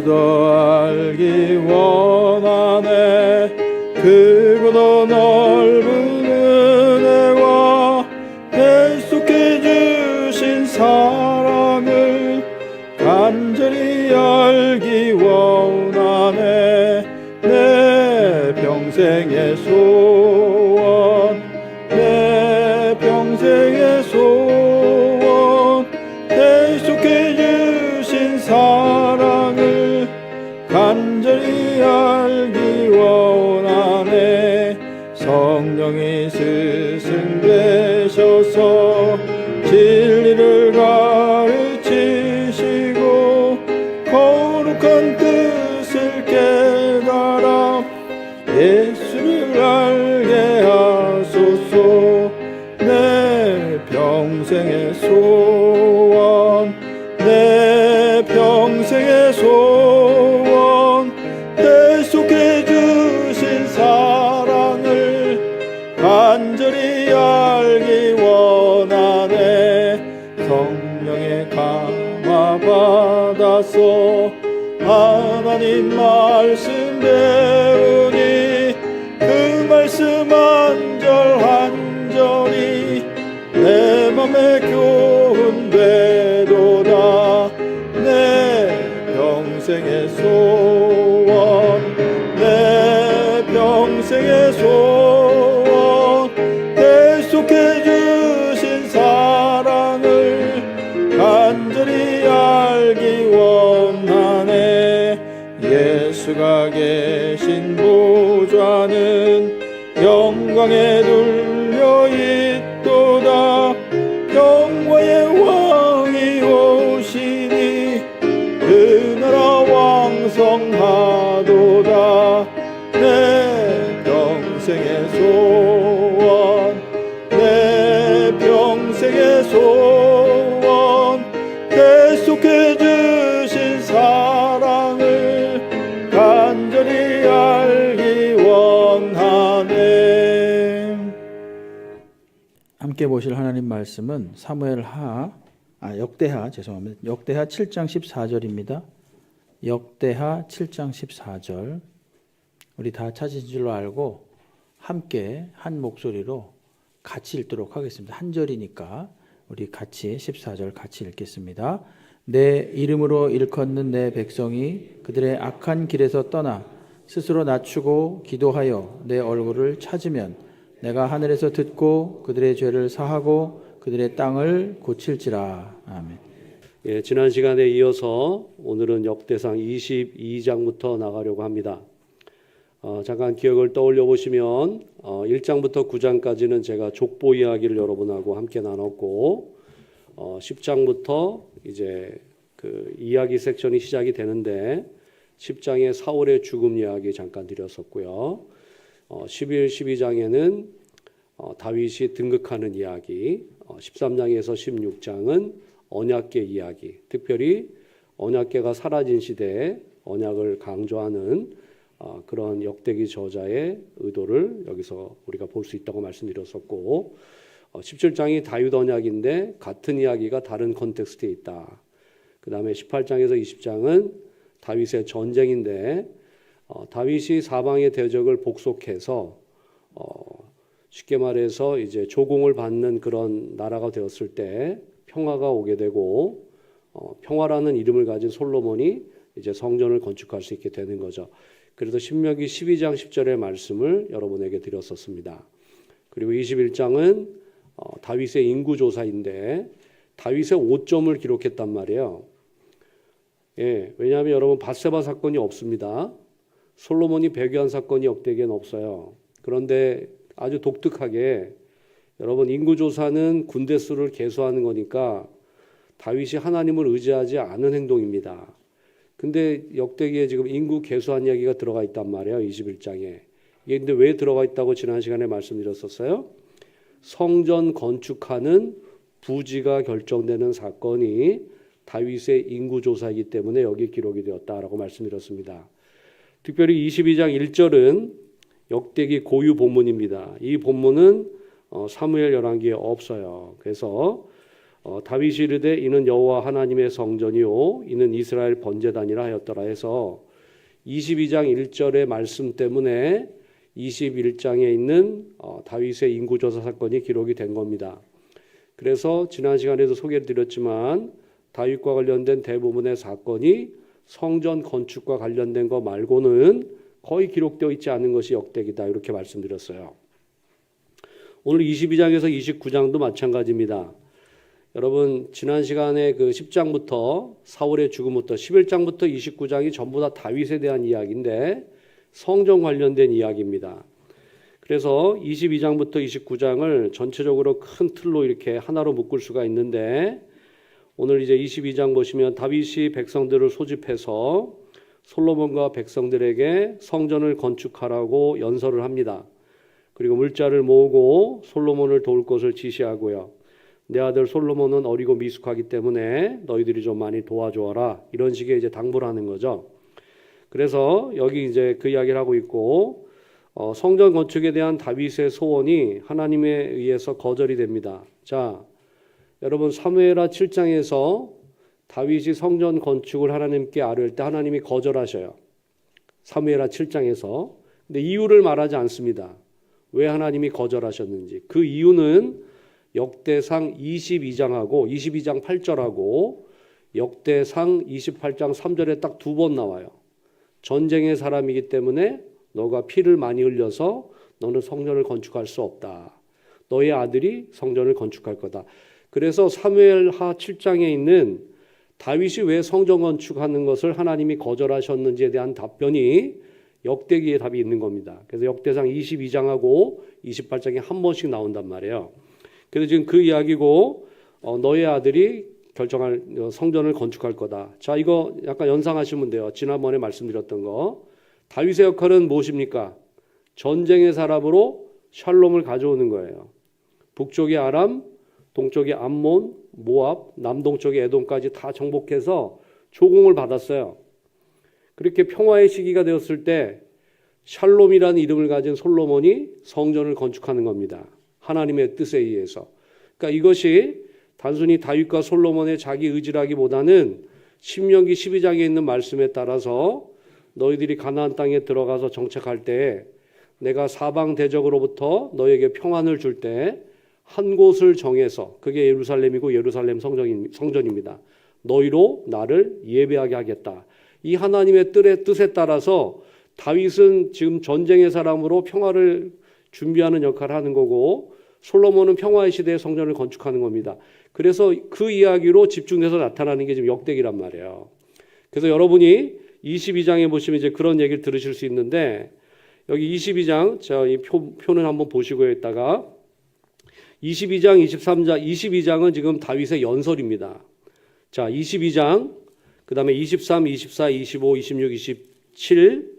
예수 더 알기 원하네. 크고도 넓은 은혜와 계속해 주신 사랑을 간절히 알기 원하네. 내 평생의 소원, 내 평생의 소원, 계속해 주신 사랑을 간절히 알기 원하네. 성령이 스승되셔서 진리를 가르치시고 거룩한 뜻을 깨달아 예수를 알게 하소서. 내 평생의 소원, 내 평생의 소원, 계속해 주신 사랑을 간절히 알기 원하네. 성령의 감화 받아서 하나님 말씀 배우니 그 말씀 한 절 한 절이 내 맘에 교훈되도다. 내 평생의 소원, 내 평생의 소원, 계속해 주신 사랑을 간절히 알기 원하네. 예수가 계신 보좌는 영광에 둘려 있도다. 영광의 왕이 오시니 그 나라 왕성하도다. 내 평생의 소원, 내 평생의 소원, 계속해 주신 사랑을 간절히 알기 원하네. 함께 보실 하나님 말씀은 역대하 7장 14절입니다. 역대하 7장 14절. 우리 다 찾으신 줄로 알고 함께 한 목소리로 같이 읽도록 하겠습니다. 한 절이니까 우리 같이 14절 같이 읽겠습니다. 내 이름으로 일컫는 내 백성이 그들의 악한 길에서 떠나 스스로 낮추고 기도하여 내 얼굴을 찾으면 내가 하늘에서 듣고 그들의 죄를 사하고 그들의 땅을 고칠지라. 아멘. 예, 지난 시간에 이어서 오늘은 역대상 22장부터 나가려고 합니다. 잠깐 기억을 떠올려 보시면 1장부터 9장까지는 제가 족보 이야기를 여러분하고 함께 나눴고 10장부터 이제 그 이야기 섹션이 시작이 되는데 10장의 사울의 죽음 이야기 잠깐 드렸었고요. 11, 12장에는 다윗이 등극하는 이야기, 13장에서 16장은 언약궤 이야기, 특별히 언약궤가 사라진 시대에 언약을 강조하는 그런 역대기 저자의 의도를 여기서 우리가 볼 수 있다고 말씀드렸었고 17장이 다윗 언약인데 같은 이야기가 다른 컨텍스트에 있다. 그 다음에 18장에서 20장은 다윗의 전쟁인데 다윗이 사방의 대적을 복속해서 쉽게 말해서 이제 조공을 받는 그런 나라가 되었을 때 평화가 오게 되고 평화라는 이름을 가진 솔로몬이 이제 성전을 건축할 수 있게 되는 거죠. 그래서 신명기 12장 10절의 말씀을 여러분에게 드렸었습니다. 그리고 21장은 다윗의 인구조사인데 다윗의 5점을 기록했단 말이에요. 예, 왜냐하면 여러분 밧세바 사건이 없습니다. 솔로몬이 배교한 사건이 역대기에는 없어요. 그런데 아주 독특하게 여러분 인구조사는 군대 수를 계수하는 거니까 다윗이 하나님을 의지하지 않은 행동입니다. 근데 역대기에 지금 인구 계수한 이야기가 들어가 있단 말이에요. 21장에. 이게 근데 왜 들어가 있다고 지난 시간에 말씀드렸었어요? 성전 건축하는 부지가 결정되는 사건이 다윗의 인구조사이기 때문에 여기 기록이 되었다라고 말씀드렸습니다. 특별히 22장 1절은 역대기 고유 본문입니다. 이 본문은 사무엘 열왕기에 없어요. 그래서 다윗이 이르되 이는 여호와 하나님의 성전이요 이는 이스라엘 번제단이라 하였더라 해서 22장 1절의 말씀 때문에 21장에 있는 다윗의 인구조사 사건이 기록이 된 겁니다. 그래서 지난 시간에도 소개를 드렸지만 다윗과 관련된 대부분의 사건이 성전 건축과 관련된 거 말고는 거의 기록되어 있지 않은 것이 역대기다 이렇게 말씀드렸어요. 오늘 22장에서 29장도 마찬가지입니다. 여러분 지난 시간에 그 10장부터 사울의 죽음부터 11장부터 29장이 전부 다 다윗에 대한 이야기인데 성전 관련된 이야기입니다. 그래서 22장부터 29장을 전체적으로 큰 틀로 이렇게 하나로 묶을 수가 있는데 오늘 이제 22장 보시면 다윗이 백성들을 소집해서 솔로몬과 백성들에게 성전을 건축하라고 연설을 합니다. 그리고 물자를 모으고 솔로몬을 도울 것을 지시하고요. 내 아들 솔로몬은 어리고 미숙하기 때문에 너희들이 좀 많이 도와줘라. 이런 식의 이제 당부를 하는 거죠. 그래서 여기 이제 그 이야기를 하고 있고 성전 건축에 대한 다윗의 소원이 하나님에 의해서 거절이 됩니다. 자, 여러분 사무엘하 7장에서 다윗이 성전 건축을 하나님께 아뢰을 때 하나님이 거절하셔요. 사무엘하 7장에서. 근데 이유를 말하지 않습니다. 왜 하나님이 거절하셨는지. 그 이유는 역대상 22장하고 22장 8절하고 역대상 28장 3절에 딱 두 번 나와요. 전쟁의 사람이기 때문에 너가 피를 많이 흘려서 너는 성전을 건축할 수 없다. 너의 아들이 성전을 건축할 거다. 그래서 사무엘하 7장에 있는 다윗이 왜 성전 건축하는 것을 하나님이 거절하셨는지에 대한 답변이 역대기에 답이 있는 겁니다. 그래서 역대상 22장하고 28장에 한 번씩 나온단 말이에요. 그래서 지금 그 이야기고 너의 아들이 결정할 성전을 건축할 거다. 자, 이거 약간 연상하시면 돼요. 지난번에 말씀드렸던 거. 다윗의 역할은 무엇입니까? 전쟁의 사람으로 샬롬을 가져오는 거예요. 북쪽의 아람, 동쪽의 암몬, 모압, 남동쪽의 에돔까지 다 정복해서 조공을 받았어요. 그렇게 평화의 시기가 되었을 때 샬롬이라는 이름을 가진 솔로몬이 성전을 건축하는 겁니다. 하나님의 뜻에 의해서. 그러니까 이것이 단순히 다윗과 솔로몬의 자기 의지라기보다는 신명기 12장에 있는 말씀에 따라서 너희들이 가나안 땅에 들어가서 정착할 때 내가 사방 대적으로부터 너에게 평안을 줄 때 한 곳을 정해서 그게 예루살렘이고 예루살렘 성전입니다. 너희로 나를 예배하게 하겠다. 이 하나님의 뜻에 따라서 다윗은 지금 전쟁의 사람으로 평화를 준비하는 역할을 하는 거고 솔로몬은 평화의 시대에 성전을 건축하는 겁니다. 그래서 그 이야기로 집중돼서 나타나는 게 지금 역대기란 말이에요. 그래서 여러분이 22장에 보시면 이제 그런 얘기를 들으실 수 있는데 여기 22장 자, 이 표는 한번 보시고요. 이따가 22장, 23장, 22장은 지금 다윗의 연설입니다. 자, 22장, 그 다음에 23, 24, 25, 26, 27,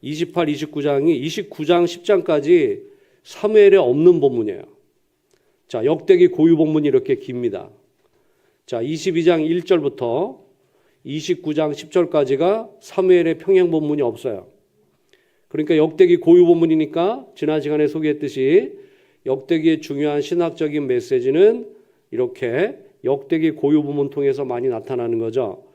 28, 29장이 29장, 10장까지 사무엘에 없는 본문이에요. 자, 역대기 고유 본문이 이렇게 깁니다. 자, 22장 1절부터 29장 10절까지가 사무엘의 평행 본문이 없어요. 그러니까 역대기 고유 본문이니까 지난 시간에 소개했듯이 역대기의 중요한 신학적인 메시지는 이렇게 역대기 고유 본문 통해서 많이 나타나는 거죠.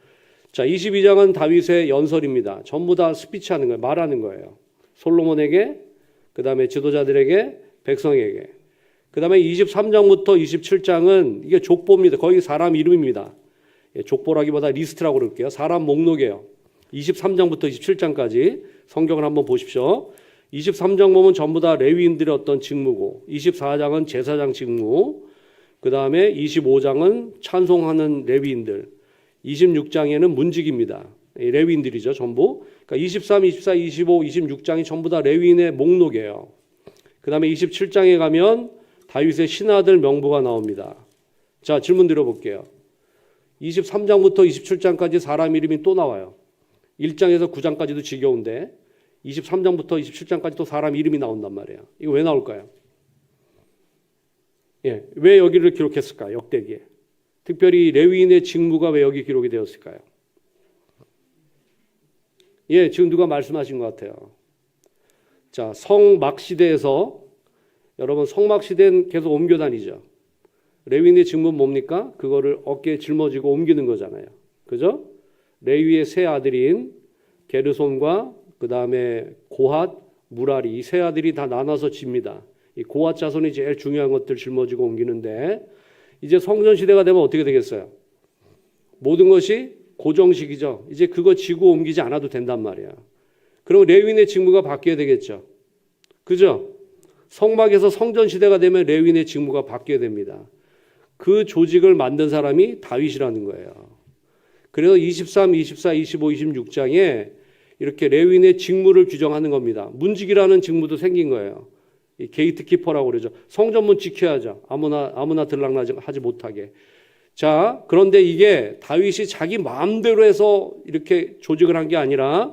자, 22장은 다윗의 연설입니다. 전부 다 스피치하는 거예요. 말하는 거예요. 솔로몬에게, 그 다음에 지도자들에게, 백성에게. 그 다음에 23장부터 27장은 이게 족보입니다. 거의 사람 이름입니다. 족보라기보다 리스트라고 그럴게요. 사람 목록이에요. 23장부터 27장까지 성경을 한번 보십시오. 23장 보면 전부 다 레위인들의 어떤 직무고 24장은 제사장 직무, 그 다음에 25장은 찬송하는 레위인들, 26장에는 문직입니다. 레위인들이죠, 전부. 그러니까 23, 24, 25, 26장이 전부 다 레위인의 목록이에요. 그 다음에 27장에 가면 다윗의 신하들 명부가 나옵니다. 자, 질문 드려볼게요. 23장부터 27장까지 사람 이름이 또 나와요. 1장에서 9장까지도 지겨운데 23장부터 27장까지 또 사람 이름이 나온단 말이에요. 이거 왜 나올까요? 예, 왜 여기를 기록했을까요? 역대기에. 특별히 레위인의 직무가 왜 여기 기록이 되었을까요? 예, 지금 누가 말씀하신 것 같아요. 자, 성막 시대에서 여러분 성막 시대는 계속 옮겨 다니죠. 레위인의 직무는 뭡니까? 그거를 어깨에 짊어지고 옮기는 거잖아요. 그죠? 레위의 세 아들인 게르손과 그 다음에 고핫, 무라리 이 세 아들이 다 나눠서 집니다. 이 고핫 자손이 제일 중요한 것들 짊어지고 옮기는데 이제 성전 시대가 되면 어떻게 되겠어요? 모든 것이 고정식이죠. 이제 그거 지고 옮기지 않아도 된단 말이야. 그럼 레위인의 직무가 바뀌어야 되겠죠. 그죠? 성막에서 성전 시대가 되면 레위인의 직무가 바뀌어야 됩니다. 그 조직을 만든 사람이 다윗이라는 거예요. 그래서 23, 24, 25, 26장에 이렇게 레위인의 직무를 규정하는 겁니다. 문지기라는 직무도 생긴 거예요. 이 게이트 키퍼라고 그러죠. 성전문 지켜야죠. 아무나 들락하지 못하게. 자, 그런데 이게 다윗이 자기 마음대로 해서 이렇게 조직을 한 게 아니라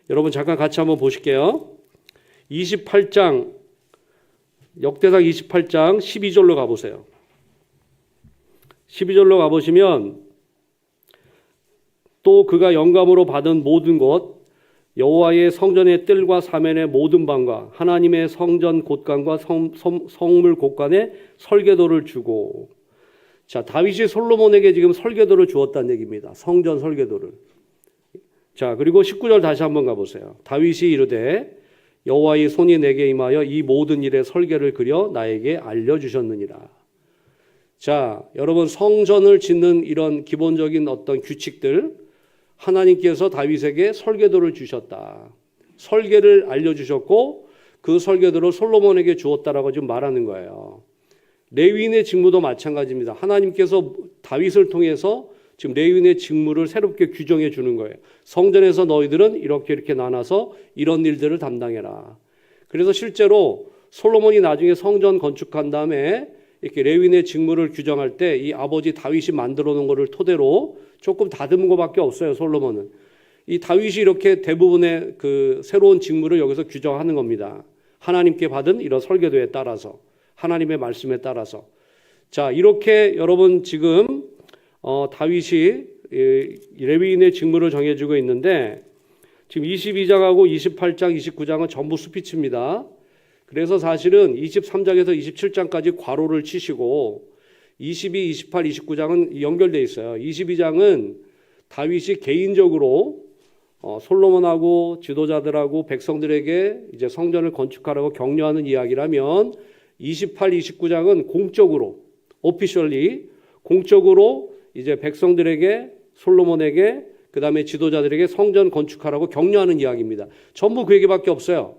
여러분 잠깐 같이 한번 보실게요. 28장 역대상 28장 12절로 가보세요. 12절로 가보시면 또 그가 영감으로 받은 모든 것 여호와의 성전의 뜰과 사면의 모든 방과 하나님의 성전 곳간과 성물 곳간에 설계도를 주고 자 다윗이 솔로몬에게 지금 설계도를 주었다는 얘기입니다. 성전 설계도를. 자 그리고 19절 다시 한번 가보세요. 다윗이 이르되 여호와의 손이 내게 임하여 이 모든 일의 설계를 그려 나에게 알려주셨느니라. 자 여러분 성전을 짓는 이런 기본적인 어떤 규칙들 하나님께서 다윗에게 설계도를 주셨다. 설계를 알려주셨고 그 설계도를 솔로몬에게 주었다라고 지금 말하는 거예요. 레위인의 직무도 마찬가지입니다. 하나님께서 다윗을 통해서 지금 레위인의 직무를 새롭게 규정해 주는 거예요. 성전에서 너희들은 이렇게 나눠서 이런 일들을 담당해라. 그래서 실제로 솔로몬이 나중에 성전 건축한 다음에 이렇게 레위인의 직무를 규정할 때 이 아버지 다윗이 만들어 놓은 것을 토대로 조금 다듬은 것밖에 없어요. 솔로몬은. 이 다윗이 이렇게 대부분의 그 새로운 직무를 여기서 규정하는 겁니다. 하나님께 받은 이런 설계도에 따라서 하나님의 말씀에 따라서. 자 이렇게 여러분 지금 다윗이 레위인의 직무를 정해주고 있는데 지금 22장하고 28장, 29장은 전부 스피치입니다. 그래서 사실은 23장에서 27장까지 괄호를 치시고 22, 28, 29장은 연결되어 있어요. 22장은 다윗이 개인적으로 솔로몬하고 지도자들하고 백성들에게 이제 성전을 건축하라고 격려하는 이야기라면 28, 29장은 공적으로 오피셜리 공적으로 이제 백성들에게 솔로몬에게 그다음에 지도자들에게 성전 건축하라고 격려하는 이야기입니다. 전부 그 얘기밖에 없어요.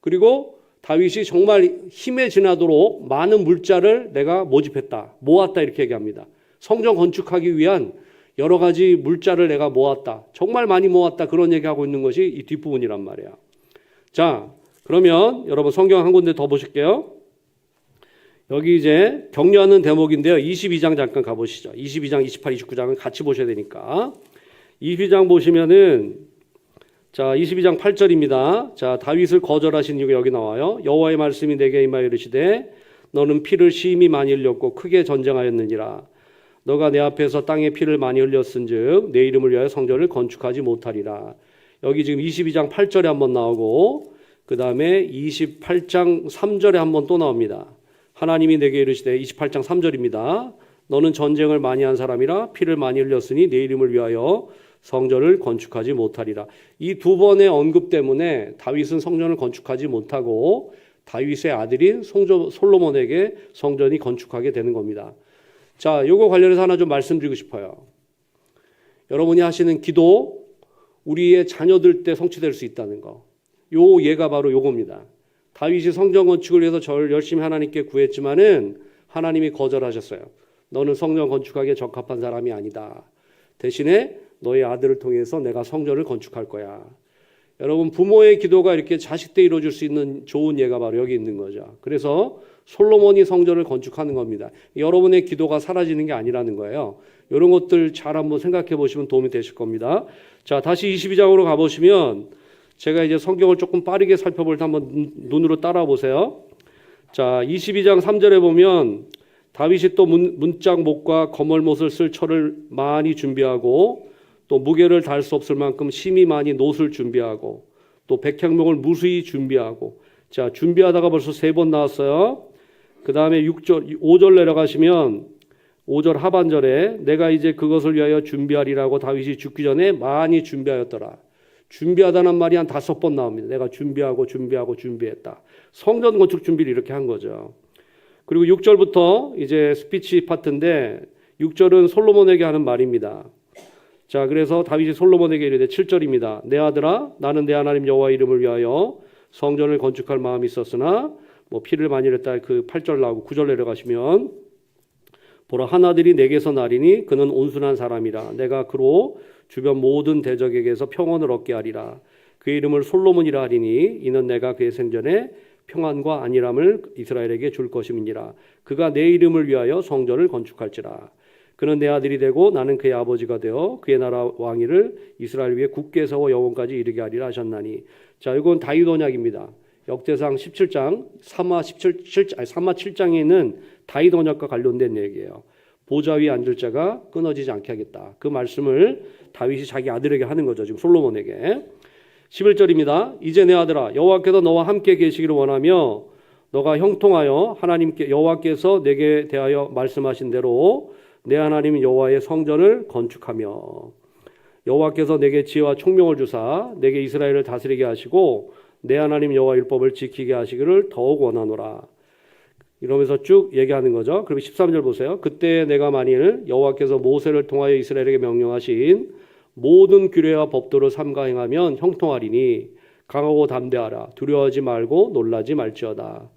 그리고 다윗이 정말 힘에 지나도록 많은 물자를 내가 모집했다. 모았다 이렇게 얘기합니다. 성전 건축하기 위한 여러 가지 물자를 내가 모았다. 정말 많이 모았다. 그런 얘기하고 있는 것이 이 뒷부분이란 말이야. 자, 그러면 여러분 성경 한 군데 더 보실게요. 여기 이제 격려하는 대목인데요. 22장 잠깐 가보시죠. 22장, 28, 29장은 같이 보셔야 되니까. 22장 보시면은 자 22장 8절입니다. 자 다윗을 거절하신 이유가 여기 나와요. 여호와의 말씀이 내게 임하여 이르시되 너는 피를 심히 많이 흘렸고 크게 전쟁하였느니라. 너가 내 앞에서 땅에 피를 많이 흘렸은즉 내 이름을 위하여 성전을 건축하지 못하리라. 여기 지금 22장 8절에 한번 나오고 그 다음에 28장 3절에 한번 또 나옵니다. 하나님이 내게 이르시되 28장 3절입니다. 너는 전쟁을 많이 한 사람이라 피를 많이 흘렸으니 내 이름을 위하여 성전을 건축하지 못하리라. 이 두 번의 언급 때문에 다윗은 성전을 건축하지 못하고 다윗의 아들인 솔로몬에게 성전이 건축하게 되는 겁니다. 자, 요거 관련해서 하나 좀 말씀드리고 싶어요. 여러분이 하시는 기도 우리의 자녀들 때 성취될 수 있다는 거. 요 예가 바로 요겁니다. 다윗이 성전 건축을 위해서 저를 열심히 하나님께 구했지만은 하나님이 거절하셨어요. 너는 성전 건축하기에 적합한 사람이 아니다. 대신에 너의 아들을 통해서 내가 성전을 건축할 거야. 여러분 부모의 기도가 이렇게 자식 때 이루어질 수 있는 좋은 예가 바로 여기 있는 거죠. 그래서 솔로몬이 성전을 건축하는 겁니다. 여러분의 기도가 사라지는 게 아니라는 거예요. 이런 것들 잘 한번 생각해 보시면 도움이 되실 겁니다. 자, 다시 22장으로 가보시면 제가 이제 성경을 조금 빠르게 살펴볼 때 한번 눈으로 따라 보세요. 자, 22장 3절에 보면 다윗이 또 문짝 못과 거멀못을 쓸 철을 많이 준비하고 또 무게를 달 수 없을 만큼 심히 많이 놋을 준비하고 또 백향목을 무수히 준비하고 자 준비하다가 벌써 3번 나왔어요. 그 다음에 5절 내려가시면 5절 하반절에 내가 이제 그것을 위하여 준비하리라고 다윗이 죽기 전에 많이 준비하였더라. 준비하다는 말이 한 5번 나옵니다. 내가 준비했다. 성전 건축 준비를 이렇게 한 거죠. 그리고 6절부터 이제 스피치 파트인데 6절은 솔로몬에게 하는 말입니다. 자, 그래서 다윗이 솔로몬에게 이르되 7절입니다. 내 아들아, 나는 내 하나님 여호와 이름을 위하여 성전을 건축할 마음이 있었으나 뭐 피를 많이 흘렸다. 그 8절 나오고 9절 내려가시면 보라 하나들이 내게서 나리니 그는 온순한 사람이라. 내가 그로 주변 모든 대적에게서 평온을 얻게 하리라. 그의 이름을 솔로몬이라 하리니 이는 내가 그의 생전에 평안과 안일함을 이스라엘에게 줄 것임이니라. 그가 내 이름을 위하여 성전을 건축할지라. 그는 내 아들이 되고 나는 그의 아버지가 되어 그의 나라 왕위를 이스라엘 위에 굳게 세워 영원까지 이르게 하리라 하셨나니. 자, 이건 다윗 언약입니다. 역대상 17장 3마 7장에 있는 다윗 언약과 관련된 얘기예요. 보좌 위에 앉을 자가 끊어지지 않게 하겠다. 그 말씀을 다윗이 자기 아들에게 하는 거죠. 지금 솔로몬에게. 11절입니다. 이제 내 아들아, 여호와께서 너와 함께 계시기를 원하며 너가 형통하여 하나님께 여호와께서 내게 대하여 말씀하신 대로 내 하나님 여호와의 성전을 건축하며 여호와께서 내게 지혜와 총명을 주사 내게 이스라엘을 다스리게 하시고 내 하나님 여호와 율법을 지키게 하시기를 더욱 원하노라. 이러면서 쭉 얘기하는 거죠. 그리고 13절 보세요. 그때 내가 만일 여호와께서 모세를 통하여 이스라엘에게 명령하신 모든 규례와 법도를 삼가 행하면 형통하리니 강하고 담대하라. 두려워하지 말고 놀라지 말지어다.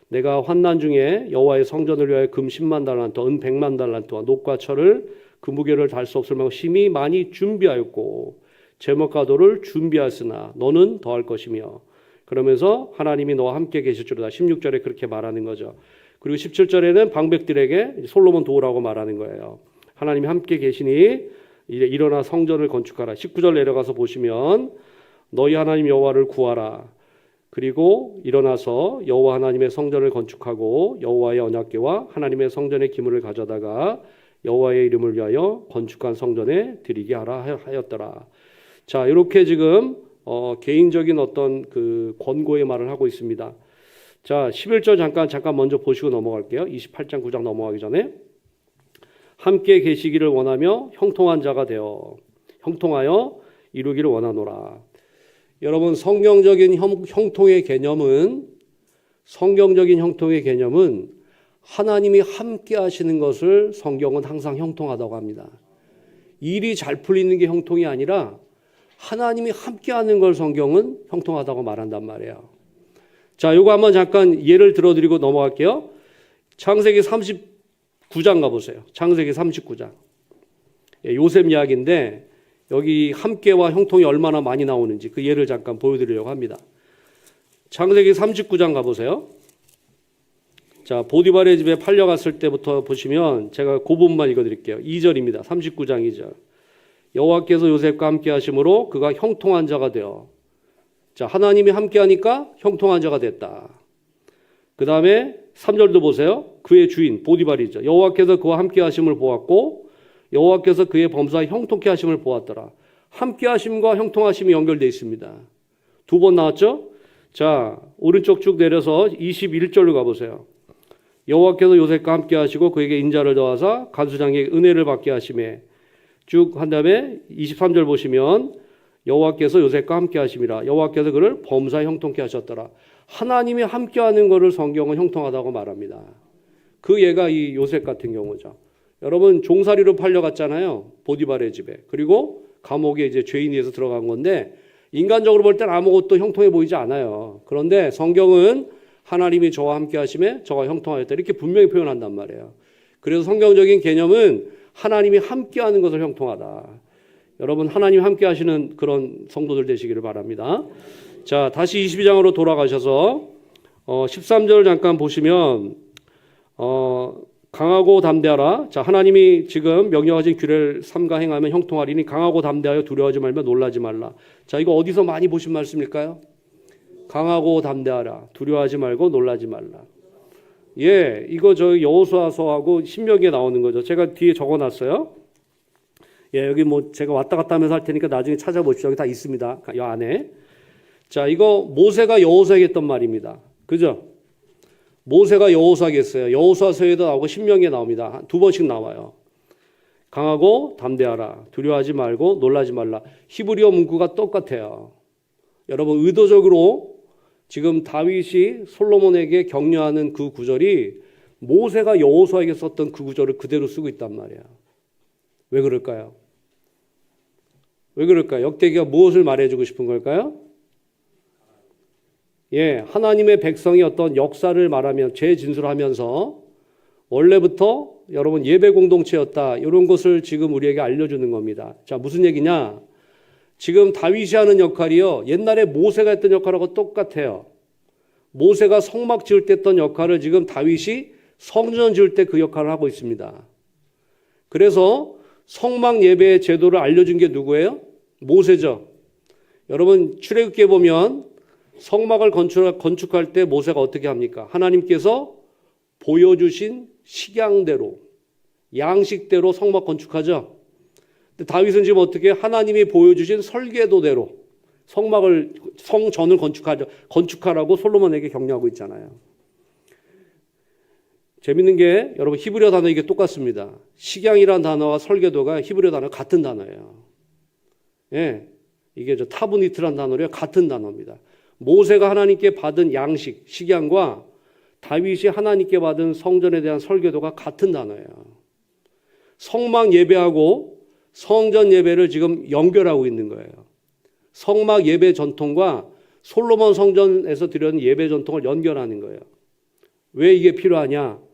내가 환난 중에 여호와의 성전을 위하여 금 10만 달란트, 은 100만 달란트와 녹과 철을 그 무게를 달 수 없을 만큼 심히 많이 준비하였고 제목과 돌을 준비하였으나 너는 더할 것이며 그러면서 하나님이 너와 함께 계실 줄이다. 16절에 그렇게 말하는 거죠. 그리고 17절에는 방백들에게 솔로몬 도우라고 말하는 거예요. 하나님이 함께 계시니 이제 일어나 성전을 건축하라. 19절 내려가서 보시면 너희 하나님 여호와를 구하라. 그리고 일어나서 여호와 하나님의 성전을 건축하고 여호와의 언약궤와 하나님의 성전의 기물을 가져다가 여호와의 이름을 위하여 건축한 성전에 드리게 하라 하였더라. 자, 이렇게 지금 개인적인 어떤 그 권고의 말을 하고 있습니다. 자, 11절 잠깐 먼저 보시고 넘어갈게요. 28장 9장 넘어가기 전에 함께 계시기를 원하며 형통한 자가 되어 형통하여 이루기를 원하노라. 여러분, 성경적인 형통의 개념은 하나님이 함께 하시는 것을 성경은 항상 형통하다고 합니다. 일이 잘 풀리는 게 형통이 아니라 하나님이 함께 하는 걸 성경은 형통하다고 말한단 말이에요. 자, 요거 한번 잠깐 예를 들어드리고 넘어갈게요. 창세기 39장 가보세요. 창세기 39장. 요셉 이야기인데 여기 함께와 형통이 얼마나 많이 나오는지 그 예를 잠깐 보여드리려고 합니다. 창세기 39장 가보세요. 자, 보디발의 집에 팔려갔을 때부터 보시면 제가 그 부분만 읽어드릴게요. 2절입니다. 39장 2절. 여호와께서 요셉과 함께 하심으로 그가 형통한 자가 되어. 자, 하나님이 함께 하니까 형통한 자가 됐다. 그 다음에 3절도 보세요. 그의 주인 보디발이죠. 여호와께서 그와 함께 하심을 보았고 여호와께서 그의 범사에 형통케 하심을 보았더라. 함께 하심과 형통하심이 연결되어 있습니다. 2번 나왔죠? 자, 오른쪽 쭉 내려서 21절로 가보세요. 여호와께서 요셉과 함께 하시고 그에게 인자를 더하사 간수장에게 은혜를 받게 하심에 쭉 한 다음에 23절 보시면 여호와께서 요셉과 함께 하심이라. 여호와께서 그를 범사에 형통케 하셨더라. 하나님이 함께하는 것을 성경은 형통하다고 말합니다. 그 예가 이 요셉 같은 경우죠. 여러분, 종살이로 팔려갔잖아요. 보디발의 집에. 그리고 감옥에 이제 죄인이 돼서 들어간 건데 인간적으로 볼 땐 아무것도 형통해 보이지 않아요. 그런데 성경은 하나님이 저와 함께 하심에 저와 형통하였다. 이렇게 분명히 표현한단 말이에요. 그래서 성경적인 개념은 하나님이 함께 하는 것을 형통하다. 여러분, 하나님 함께 하시는 그런 성도들 되시기를 바랍니다. 자, 다시 22장으로 돌아가셔서 13절 잠깐 보시면 강하고 담대하라. 자, 하나님이 지금 명령하신 규례를 삼가 행하면 형통하리니 강하고 담대하여 두려워하지 말며 놀라지 말라. 자, 이거 어디서 많이 보신 말씀일까요? 강하고 담대하라. 두려워하지 말고 놀라지 말라. 예, 이거 저 여호수아서하고 신명기에 나오는 거죠. 제가 뒤에 적어놨어요. 예, 여기 뭐 제가 왔다 갔다 하면서 할 테니까 나중에 찾아보시죠. 여기 다 있습니다. 이 안에. 자, 이거 모세가 여호수아에게 했던 말입니다. 그죠? 모세가 여호수아에게 했어요. 여호수아서에도 나오고 신명기에 나옵니다. 두 번씩 나와요. 강하고 담대하라. 두려워하지 말고 놀라지 말라. 히브리어 문구가 똑같아요. 여러분 의도적으로 지금 다윗이 솔로몬에게 격려하는 그 구절이 모세가 여호수아에게 썼던 그 구절을 그대로 쓰고 있단 말이야. 왜 그럴까요? 왜 그럴까요? 역대기가 무엇을 말해주고 싶은 걸까요? 예, 하나님의 백성이 어떤 역사를 말하면 재진술하면서 원래부터 여러분 예배 공동체였다. 이런 것을 지금 우리에게 알려주는 겁니다. 자, 무슨 얘기냐? 지금 다윗이 하는 역할이요. 옛날에 모세가 했던 역할하고 똑같아요. 모세가 성막 지을 때 했던 역할을 지금 다윗이 성전 지을 때 그 역할을 하고 있습니다. 그래서 성막 예배의 제도를 알려준 게 누구예요? 모세죠. 여러분 출애굽기에 보면 성막을 건축할 때 모세가 어떻게 합니까? 하나님께서 보여주신 식양대로, 양식대로 성막 건축하죠. 근데 다윗은 지금 어떻게 하나님이 보여주신 설계도대로 성전을 건축하라고 솔로몬에게 격려하고 있잖아요. 재밌는 게 여러분 히브리어 단어 이게 똑같습니다. 식양이라는 단어와 설계도가 히브리어 단어 같은 단어예요. 예, 이게 타브니트라는 단어로 같은 단어입니다. 모세가 하나님께 받은 양식, 식양과 다윗이 하나님께 받은 성전에 대한 설계도가 같은 단어예요. 성막 예배하고 성전 예배를 지금 연결하고 있는 거예요. 성막 예배 전통과 솔로몬 성전에서 드리는 예배 전통을 연결하는 거예요. 왜 이게 필요하냐?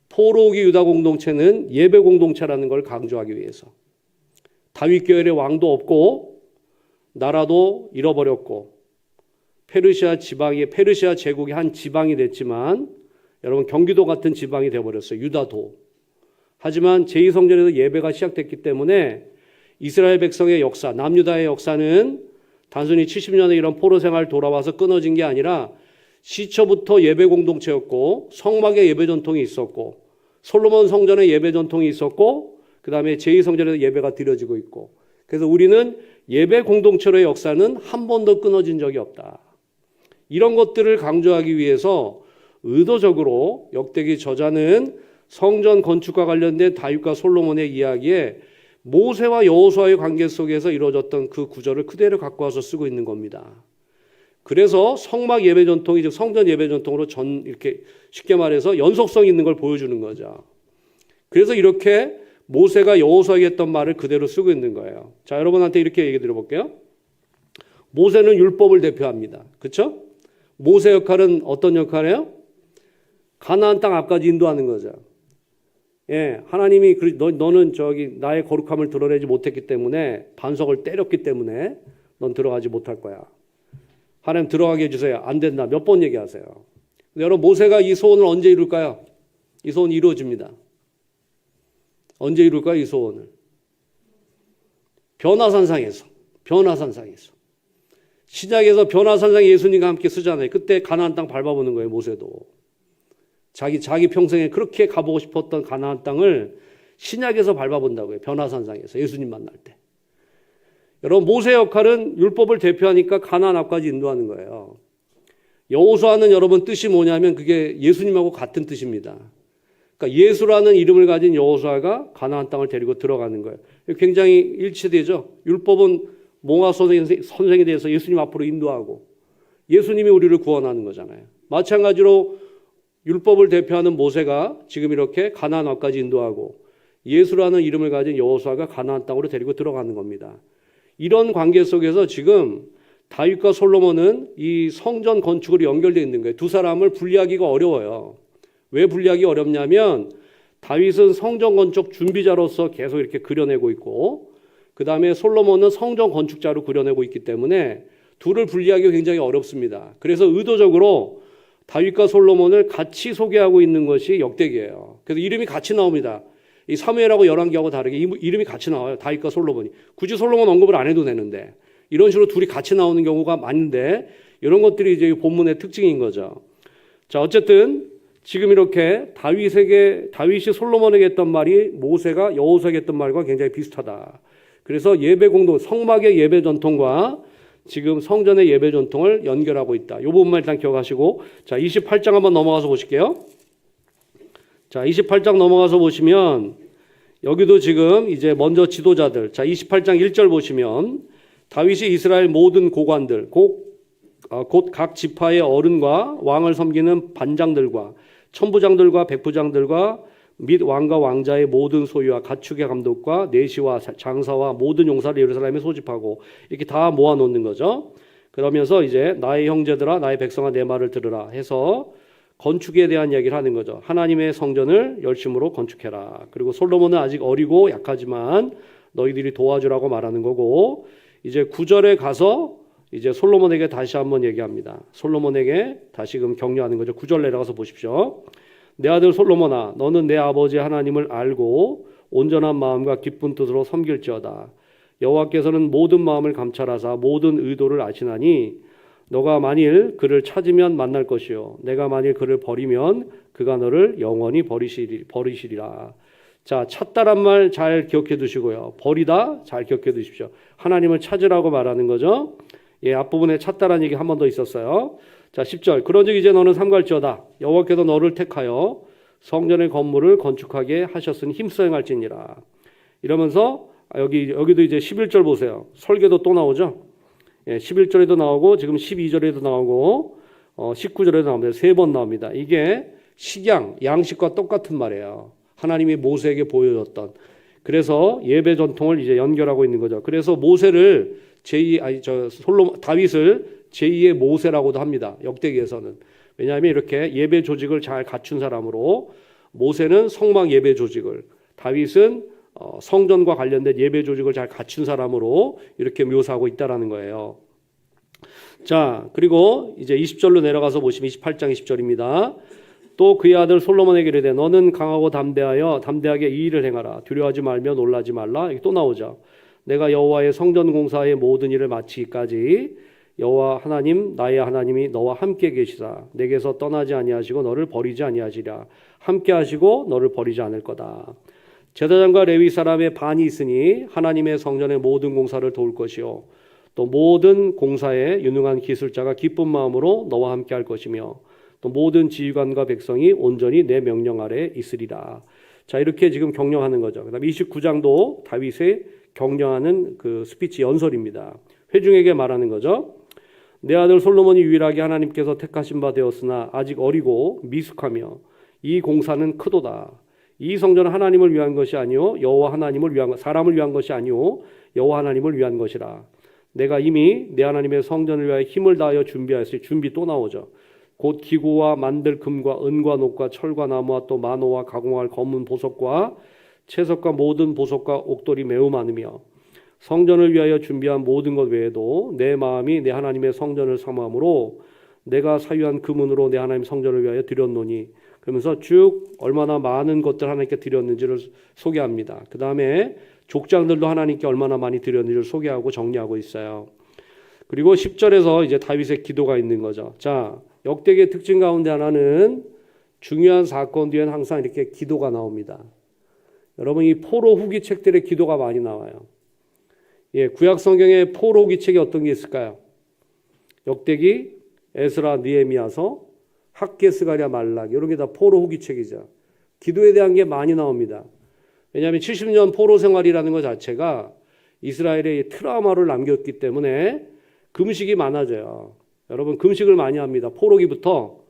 포로기 유다 공동체는 예배 공동체라는 걸 강조하기 위해서. 다윗 계열의 왕도 없고 나라도 잃어버렸고 페르시아 제국이 한 지방이 됐지만 여러분 경기도 같은 지방이 되어버렸어요. 유다도. 하지만 제2성전에서 예배가 시작됐기 때문에 이스라엘 백성의 역사, 남유다의 역사는 단순히 70년의 이런 포로 생활 돌아와서 끊어진 게 아니라 시초부터 예배 공동체였고 성막의 예배 전통이 있었고 솔로몬 성전의 예배 전통이 있었고 그 다음에 제2성전에서 예배가 드려지고 있고 그래서 우리는 예배 공동체로의 역사는 한 번도 끊어진 적이 없다. 이런 것들을 강조하기 위해서 의도적으로 역대기 저자는 성전 건축과 관련된 다윗과 솔로몬의 이야기에 모세와 여호수아의 관계 속에서 이루어졌던 그 구절을 그대로 갖고 와서 쓰고 있는 겁니다. 그래서 성막 예배 전통이 즉 성전 예배 전통으로 이렇게 쉽게 말해서 연속성 있는 걸 보여주는 거죠. 그래서 이렇게 모세가 여호수아에게 했던 말을 그대로 쓰고 있는 거예요. 자, 여러분한테 이렇게 얘기 드려볼게요. 모세는 율법을 대표합니다. 그렇죠? 모세 역할은 어떤 역할이에요? 가나안 땅 앞까지 인도하는 거죠. 예, 하나님이 너는 나의 거룩함을 드러내지 못했기 때문에 반석을 때렸기 때문에 넌 들어가지 못할 거야. 하나님 들어가게 해주세요. 안 된다. 몇 번 얘기하세요. 여러분 모세가 이 소원을 언제 이룰까요? 이 소원이 이루어집니다. 언제 이룰까요? 이 소원을. 변화산상에서. 신약에서 변화산상 예수님과 함께 쓰잖아요. 그때 가나안 땅 밟아보는 거예요. 모세도. 자기 평생에 그렇게 가보고 싶었던 가나안 땅을 신약에서 밟아본다고요. 변화산상에서 예수님 만날 때. 여러분 모세의 역할은 율법을 대표하니까 가나안 앞까지 인도하는 거예요. 여호수아는 여러분 뜻이 뭐냐면 그게 예수님하고 같은 뜻입니다. 그러니까 예수라는 이름을 가진 여호수아가 가나안 땅을 데리고 들어가는 거예요. 굉장히 일치되죠. 율법은 몽아 선생에 대해서 예수님 앞으로 인도하고 예수님이 우리를 구원하는 거잖아요. 마찬가지로 율법을 대표하는 모세가 지금 이렇게 가나안 앞까지 인도하고 예수라는 이름을 가진 여호수아가 가나안 땅으로 데리고 들어가는 겁니다. 이런 관계 속에서 지금 다윗과 솔로몬은 이 성전 건축으로 연결되어 있는 거예요. 두 사람을 분리하기가 어려워요. 왜 분리하기 어렵냐면 다윗은 성전 건축 준비자로서 계속 이렇게 그려내고 있고 그 다음에 솔로몬은 성전 건축자로 그려내고 있기 때문에 둘을 분리하기가 굉장히 어렵습니다. 그래서 의도적으로 다윗과 솔로몬을 같이 소개하고 있는 것이 역대기예요. 그래서 이름이 같이 나옵니다. 이 사무엘하고 열왕기하고 다르게 이름이 같이 나와요. 다윗과 솔로몬이. 굳이 솔로몬 언급을 안 해도 되는데 이런 식으로 둘이 같이 나오는 경우가 많은데 이런 것들이 이제 본문의 특징인 거죠. 자, 어쨌든 지금 이렇게 다윗이 솔로몬에게 했던 말이 모세가 여호수아에게 했던 말과 굉장히 비슷하다. 그래서 성막의 예배 전통과 지금 성전의 예배 전통을 연결하고 있다. 이 부분만 일단 기억하시고, 자, 28장 한번 넘어가서 보실게요. 자, 28장 넘어가서 보시면 여기도 지금 이제 먼저 지도자들, 자, 28장 1절 보시면 다윗이 이스라엘 모든 고관들, 곧 각 지파의 어른과 왕을 섬기는 반장들과 천부장들과 백부장들과 및 왕과 왕자의 모든 소유와 가축의 감독과 내시와 장사와 모든 용사를 예루살렘에 소집하고 이렇게 다 모아놓는 거죠. 그러면서 이제 나의 형제들아 나의 백성아 내 말을 들으라 해서 건축에 대한 이야기를 하는 거죠. 하나님의 성전을 열심으로 건축해라. 그리고 솔로몬은 아직 어리고 약하지만 너희들이 도와주라고 말하는 거고, 이제 9절에 가서 이제 솔로몬에게 다시 한번 얘기합니다. 솔로몬에게 다시금 격려하는 거죠. 9절 내려가서 보십시오. 내 아들 솔로몬아, 너는 내 아버지 하나님을 알고 온전한 마음과 기쁜 뜻으로 섬길지어다. 여호와께서는 모든 마음을 감찰하사 모든 의도를 아시나니 너가 만일 그를 찾으면 만날 것이요 내가 만일 그를 버리면 그가 너를 영원히 버리시리라. 자, 찾다란 말 잘 기억해 두시고요. 버리다 잘 기억해 두십시오. 하나님을 찾으라고 말하는 거죠. 예, 앞부분에 찾다란 얘기 한 번 더 있었어요. 자, 10절. 그런즉 이제 너는 삼갈지어다. 여호와께서 너를 택하여 성전의 건물을 건축하게 하셨으니 힘써 행할지니라. 이러면서 여기도 이제 11절 보세요. 설계도 또 나오죠. 예, 11절에도 나오고 지금 12절에도 나오고 19절에도 나옵니다. 3번 나옵니다. 이게 식양, 양식과 똑같은 말이에요. 하나님이 모세에게 보여줬던. 그래서 예배 전통을 이제 연결하고 있는 거죠. 그래서 모세를 다윗을 제2의 모세라고도 합니다. 역대기에서는. 왜냐하면 이렇게 예배 조직을 잘 갖춘 사람으로, 모세는 성막 예배 조직을, 다윗은 성전과 관련된 예배 조직을 잘 갖춘 사람으로 이렇게 묘사하고 있다라는 거예요. 자, 그리고 이제 20절로 내려가서 보시면 28장 20절입니다. 또 그의 아들 솔로몬에게 이르되 너는 강하고 담대하게 이 일을 행하라. 두려워하지 말며 놀라지 말라. 이게 또 나오죠. 내가 여호와의 성전 공사의 모든 일을 마치기까지 여호와 하나님 나의 하나님이 너와 함께 계시사 내게서 떠나지 아니하시고 너를 버리지 아니하시랴. 함께 하시고 너를 버리지 않을 거다. 제사장과 레위 사람의 반이 있으니 하나님의 성전의 모든 공사를 도울 것이요 또 모든 공사에 유능한 기술자가 기쁜 마음으로 너와 함께 할 것이며 또 모든 지휘관과 백성이 온전히 내 명령 아래 있으리라. 자, 이렇게 지금 격려하는 거죠. 그다음 29장도 다윗의 격려하는 그 스피치 연설입니다. 회중에게 말하는 거죠. 내 아들 솔로몬이 유일하게 하나님께서 택하신 바 되었으나 아직 어리고 미숙하며 이 공사는 크도다. 이 성전은 하나님을 위한 것이 아니요 여호와 하나님을 위한 사람을 위한 것이 아니요 여호와 하나님을 위한 것이라. 내가 이미 내 하나님의 성전을 위하여 힘을 다하여 준비하였으니 준비 또 나오죠. 곧 기구와 만들 금과 은과 녹과 철과 나무와 또 만호와 가공할 검은 보석과 채석과 모든 보석과 옥돌이 매우 많으며 성전을 위하여 준비한 모든 것 외에도 내 마음이 내 하나님의 성전을 사모함으로 내가 사유한 금은으로 내 하나님 성전을 위하여 드렸노니, 그러면서 쭉 얼마나 많은 것들 하나님께 드렸는지를 소개합니다. 그 다음에 족장들도 하나님께 얼마나 많이 드렸는지를 소개하고 정리하고 있어요. 그리고 10절에서 이제 다윗의 기도가 있는 거죠. 자, 역대기의 특징 가운데 하나는 중요한 사건 뒤엔 항상 이렇게 기도가 나옵니다. 여러분, 이 포로 후기 책들의 기도가 많이 나와요. 예, 구약 성경에 포로 후기 책이 어떤 게 있을까요? 역대기, 에스라, 느헤미야서, 학개, 스가랴, 말라기, 이런 게 다 포로 후기 책이죠. 기도에 대한 게 많이 나옵니다. 왜냐하면 70년 포로 생활이라는 것 자체가 이스라엘의 트라우마를 남겼기 때문에 금식이 많아져요. 여러분, 금식을 많이 합니다. 포로기부터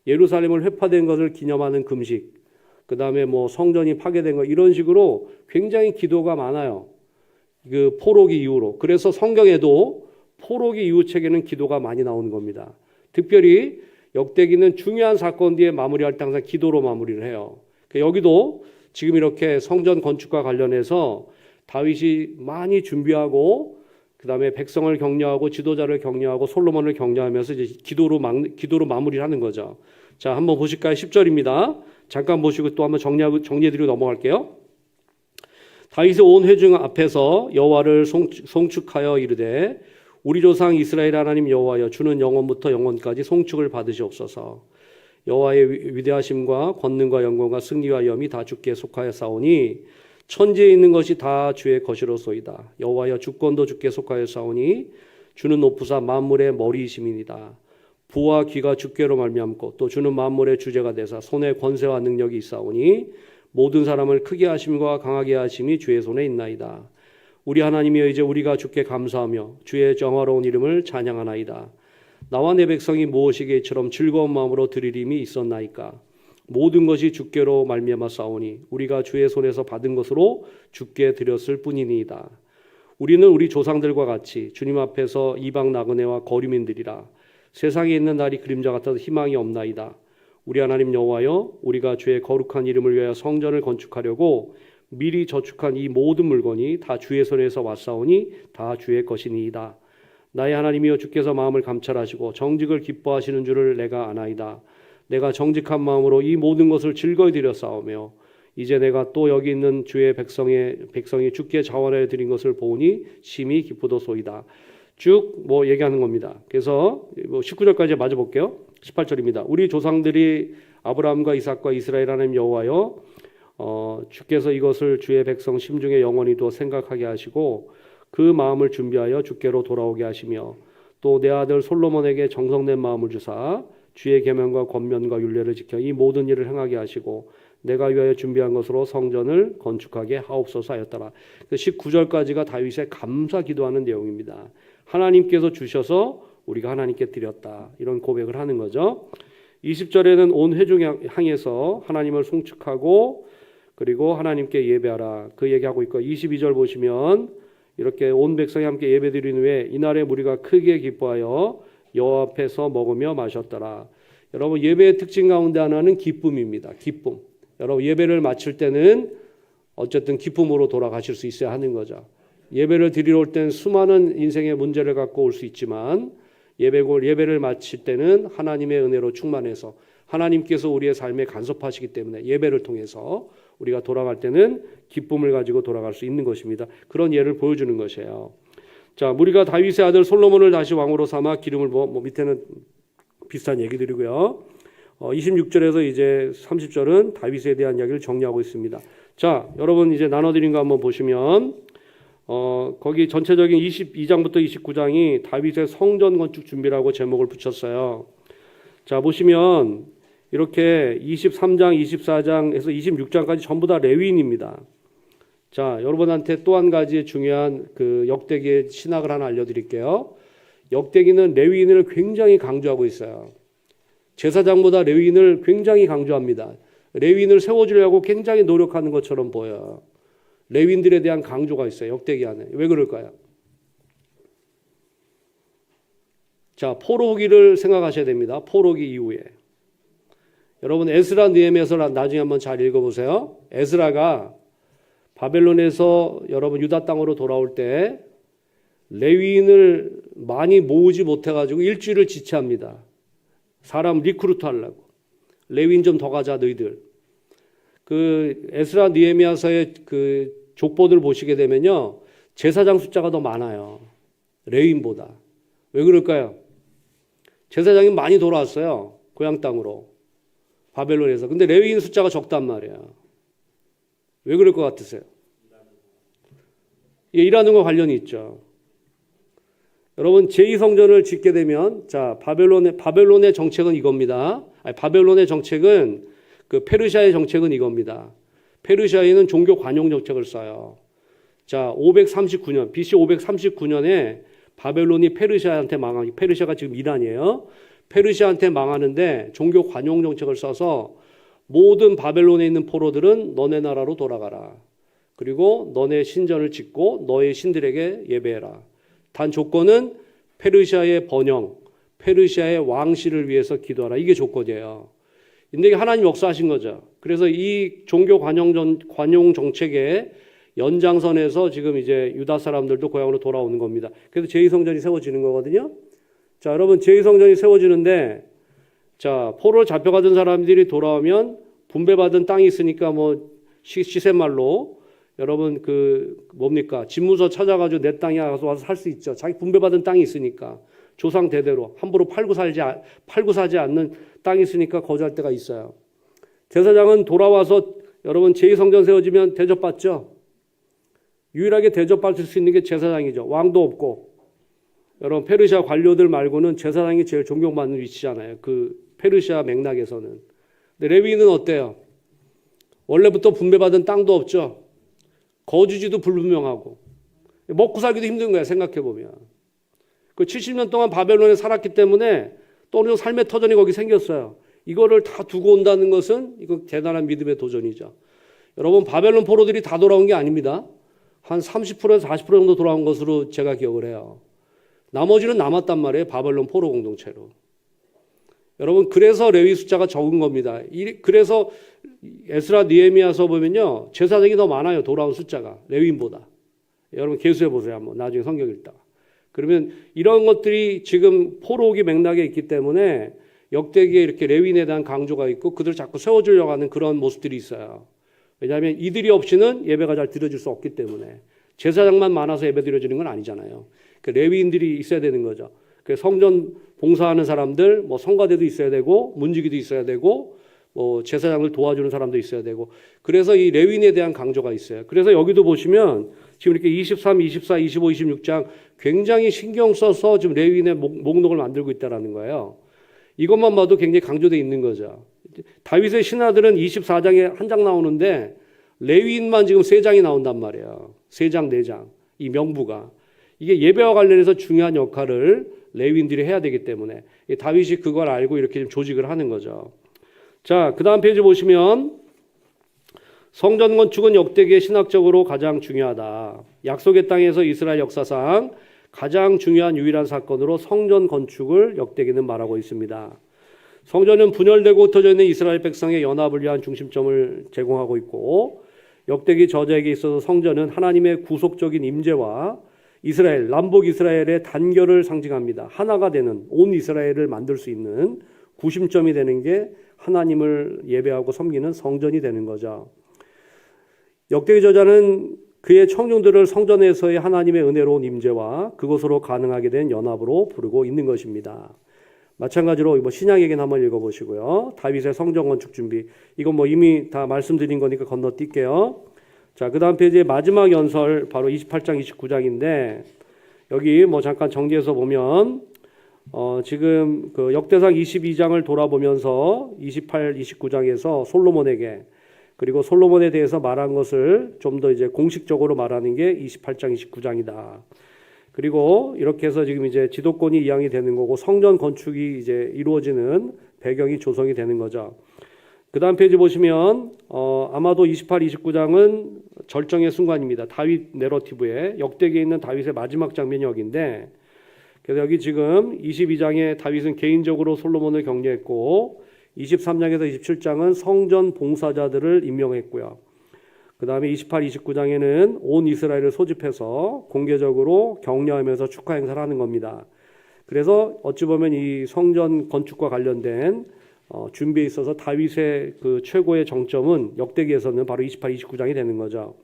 예루살렘을 회파된 것을 기념하는 금식, 그 다음에 뭐 성전이 파괴된 것, 이런 식으로 굉장히 기도가 많아요. 그 포로기 이후로. 그래서 성경에도 포로기 이후 책에는 기도가 많이 나오는 겁니다. 특별히 역대기는 중요한 사건 뒤에 마무리할 때 항상 기도로 마무리를 해요. 여기도 지금 이렇게 성전 건축과 관련해서 다윗이 많이 준비하고 그 다음에 백성을 격려하고 지도자를 격려하고 솔로몬을 격려하면서 이제 기도로 마무리를 하는 거죠. 자, 한번 보실까요? 10절입니다. 잠깐 보시고 또 한번 정리해드리고 넘어갈게요. 다윗의 온 회중 앞에서 여호와를 송축하여 이르되 우리 조상 이스라엘 하나님 여호와여, 주는 영원부터 영원까지 송축을 받으시옵소서. 여호와의 위대하심과 권능과 영광과 승리와 염이 다 주께 속하였사오니 천지에 있는 것이 다 주의 것이로소이다. 여호와여, 주권도 주께 속하였사오니 주는 높으사 만물의 머리이심이니이다. 부와 귀가 주께로 말미암고 또 주는 만물의 주제가 되사 손에 권세와 능력이 있사오니 모든 사람을 크게 하심과 강하게 하심이 주의 손에 있나이다. 우리 하나님이여 이제 우리가 주께 감사하며 주의 정화로운 이름을 찬양하나이다. 나와 내 백성이 무엇이기에 이처럼 즐거운 마음으로 드리림이 있었나이까. 모든 것이 주께로 말미암아 싸우니 우리가 주의 손에서 받은 것으로 주께 드렸을 뿐이니이다. 우리는 우리 조상들과 같이 주님 앞에서 이방 나그네와 거류민들이라. 세상에 있는 날이 그림자 같아서 희망이 없나이다. 우리 하나님 여호와여 우리가 주의 거룩한 이름을 위하여 성전을 건축하려고 미리 저축한 이 모든 물건이 다 주의 손에서 왔사오니 다 주의 것이니이다. 나의 하나님이여 주께서 마음을 감찰하시고 정직을 기뻐하시는 줄을 내가 아나이다. 내가 정직한 마음으로 이 모든 것을 즐거이 드렸사오며 이제 내가 또 여기 있는 주의 백성이 주께 자원하여 드린 것을 보니 심히 기쁘도소이다. 쭉 얘기하는 겁니다. 그래서 19절까지 마저 볼게요. 18절입니다. 우리 조상들이 아브라함과 이삭과 이스라엘 하나님 여호와여 주께서 이것을 주의 백성 심중에 영원히 두어 생각하게 하시고 그 마음을 준비하여 주께로 돌아오게 하시며 또 내 아들 솔로몬에게 정성된 마음을 주사 주의 계명과 권면과 율례를 지켜 이 모든 일을 행하게 하시고 내가 위하여 준비한 것으로 성전을 건축하게 하옵소서 하였더라. 19절까지가 다윗의 감사 기도하는 내용입니다. 하나님께서 주셔서 우리가 하나님께 드렸다. 이런 고백을 하는 거죠. 20절에는 온 회중 향해서 하나님을 송축하고 그리고 하나님께 예배하라. 그 얘기하고 있고 22절 보시면 이렇게 온 백성이 함께 예배드린 후에 이날에 무리가 크게 기뻐하여 여호와 앞에서 먹으며 마셨더라. 여러분 예배의 특징 가운데 하나는 기쁨입니다. 기쁨. 여러분 예배를 마칠 때는 어쨌든 기쁨으로 돌아가실 수 있어야 하는 거죠. 예배를 드리러 올 때는 수많은 인생의 문제를 갖고 올 수 있지만 예배를 마칠 때는 하나님의 은혜로 충만해서 하나님께서 우리의 삶에 간섭하시기 때문에 예배를 통해서 우리가 돌아갈 때는 기쁨을 가지고 돌아갈 수 있는 것입니다. 그런 예를 보여주는 것이에요. 자, 우리가 다윗의 아들 솔로몬을 다시 왕으로 삼아 기름을 밑에는 비슷한 얘기들이고요. 26절에서 이제 30절은 다윗에 대한 이야기를 정리하고 있습니다. 자, 여러분 이제 나눠드린 거 한번 보시면 거기 전체적인 22장부터 29장이 다윗의 성전 건축 준비라고 제목을 붙였어요. 자, 보시면 이렇게 23장, 24장에서 26장까지 전부 다 레위인입니다. 자, 여러분한테 또 한 가지 중요한 그 역대기의 신학을 하나 알려드릴게요. 역대기는 레위인을 굉장히 강조하고 있어요. 제사장보다 레위인을 굉장히 강조합니다. 레위인을 세워주려고 굉장히 노력하는 것처럼 보여요. 레위인들에 대한 강조가 있어요. 역대기 안에. 왜 그럴까요? 자, 포로기를 생각하셔야 됩니다. 포로기 이후에. 여러분 에스라 느헤미야서 나중에 한번 잘 읽어보세요. 에스라가 바벨론에서 여러분 유다 땅으로 돌아올 때 레위인을 많이 모으지 못해가지고 일주일을 지체합니다. 사람 리크루트 하려고. 레위인 좀 더 가자 너희들. 그 에스라 느헤미야서의 그 족보들 보시게 되면요. 제사장 숫자가 더 많아요. 레위인보다. 왜 그럴까요? 제사장이 많이 돌아왔어요. 고향 땅으로. 바벨론에서. 근데 레위인 숫자가 적단 말이에요. 왜 그럴 것 같으세요? 일하는 거 관련이 있죠. 여러분 제2성전을 짓게 되면 자 바벨론의 정책은 이겁니다. 바벨론의 정책은 그 페르시아의 정책은 이겁니다. 페르시아에는 종교 관용 정책을 써요. 자 539년 BC 539년에 바벨론이 페르시아한테 망하기 페르시아가 지금 이란이에요. 페르시아한테 망하는데 종교 관용 정책을 써서 모든 바벨론에 있는 포로들은 너네 나라로 돌아가라. 그리고 너네 신전을 짓고 너의 신들에게 예배해라. 단 조건은 페르시아의 번영, 페르시아의 왕실을 위해서 기도하라. 이게 조건이에요. 근데 이게 하나님 역사하신 거죠. 그래서 이 종교 관용 정책의 연장선에서 지금 이제 유다 사람들도 고향으로 돌아오는 겁니다. 그래서 제2성전이 세워지는 거거든요. 자, 여러분 제2성전이 세워지는데 자, 포로를 잡혀가던 사람들이 돌아오면 분배받은 땅이 있으니까 시세말로 여러분 뭡니까? 집무서 찾아가지고 내 땅에 와서 살 수 있죠. 자기 분배받은 땅이 있으니까 조상 대대로 함부로 팔고 사지 않는 땅이 있으니까 거주할 때가 있어요. 제사장은 돌아와서 여러분 제2성전 세워지면 대접받죠. 유일하게 대접받을 수 있는 게 제사장이죠. 왕도 없고 여러분 페르시아 관료들 말고는 제사장이 제일 존경받는 위치잖아요. 그 페르시아 맥락에서는. 근데 레위인은 어때요? 원래부터 분배받은 땅도 없죠. 거주지도 불분명하고 먹고 살기도 힘든 거야. 생각해 보면. 그 70년 동안 바벨론에 살았기 때문에 또 어느 정도 삶의 터전이 거기 생겼어요. 이거를 다 두고 온다는 것은 이거 대단한 믿음의 도전이죠. 여러분 바벨론 포로들이 다 돌아온 게 아닙니다. 한 30%에서 40% 정도 돌아온 것으로 제가 기억을 해요. 나머지는 남았단 말이에요. 바벨론 포로 공동체로. 여러분 그래서 레위 숫자가 적은 겁니다. 그래서 에스라 느헤미야서 보면요. 제사장이 더 많아요. 돌아온 숫자가 레위인보다. 여러분 계수해 보세요. 한번 나중에 성경 읽다가. 그러면 이런 것들이 지금 포로기 맥락에 있기 때문에 역대기에 이렇게 레위인에 대한 강조가 있고 그들을 자꾸 세워주려고 하는 그런 모습들이 있어요. 왜냐하면 이들이 없이는 예배가 잘 드려질 수 없기 때문에 제사장만 많아서 예배 드려지는 건 아니잖아요. 그 레위인들이 있어야 되는 거죠. 그 성전 봉사하는 사람들, 뭐 성가대도 있어야 되고 문지기도 있어야 되고 뭐 제사장을 도와주는 사람도 있어야 되고 그래서 이 레위인에 대한 강조가 있어요. 그래서 여기도 보시면 지금 이렇게 23, 24, 25, 26장 굉장히 신경 써서 지금 레위인의 목록을 만들고 있다라는 거예요. 이것만 봐도 굉장히 강조되어 있는 거죠. 다윗의 신하들은 24장에 한 장 나오는데 레위인만 지금 3장이 나온단 말이에요. 3장, 4장. 이 명부가. 이게 예배와 관련해서 중요한 역할을 레위인들이 해야 되기 때문에 다윗이 그걸 알고 이렇게 좀 조직을 하는 거죠. 자, 그 다음 페이지 보시면 성전 건축은 역대기에 신학적으로 가장 중요하다. 약속의 땅에서 이스라엘 역사상 가장 중요한 유일한 사건으로 성전 건축을 역대기는 말하고 있습니다. 성전은 분열되고 흩어져 있는 이스라엘 백성의 연합을 위한 중심점을 제공하고 있고 역대기 저자에게 있어서 성전은 하나님의 구속적인 임재와 이스라엘, 남북 이스라엘의 단결을 상징합니다. 하나가 되는 온 이스라엘을 만들 수 있는 구심점이 되는 게 하나님을 예배하고 섬기는 성전이 되는 거죠. 역대기 저자는 그의 청중들을 성전에서의 하나님의 은혜로운 임재와 그것으로 가능하게 된 연합으로 부르고 있는 것입니다. 마찬가지로 신약에겐 한번 읽어보시고요. 다윗의 성전 건축 준비. 이건 이미 다 말씀드린 거니까 건너뛸게요. 자, 그 다음 페이지의 마지막 연설 바로 28장, 29장인데 여기 잠깐 정리해서 보면 지금 그 역대상 22장을 돌아보면서 28, 29장에서 솔로몬에게 그리고 솔로몬에 대해서 말한 것을 좀 더 이제 공식적으로 말하는 게 28장, 29장이다. 그리고 이렇게 해서 지금 이제 지도권이 이양이 되는 거고 성전 건축이 이제 이루어지는 배경이 조성이 되는 거죠. 그 다음 페이지 보시면 아마도 28, 29장은 절정의 순간입니다. 다윗 내러티브에 역대기에 있는 다윗의 마지막 장면이 여기인데 그래서 여기 지금 22장에 다윗은 개인적으로 솔로몬을 격려했고 23장에서 27장은 성전 봉사자들을 임명했고요. 그 다음에 28, 29장에는 온 이스라엘을 소집해서 공개적으로 격려하면서 축하 행사를 하는 겁니다. 그래서 어찌 보면 이 성전 건축과 관련된 준비에 있어서 다윗의 그 최고의 정점은 역대기에서는 바로 28, 29장이 되는 거죠.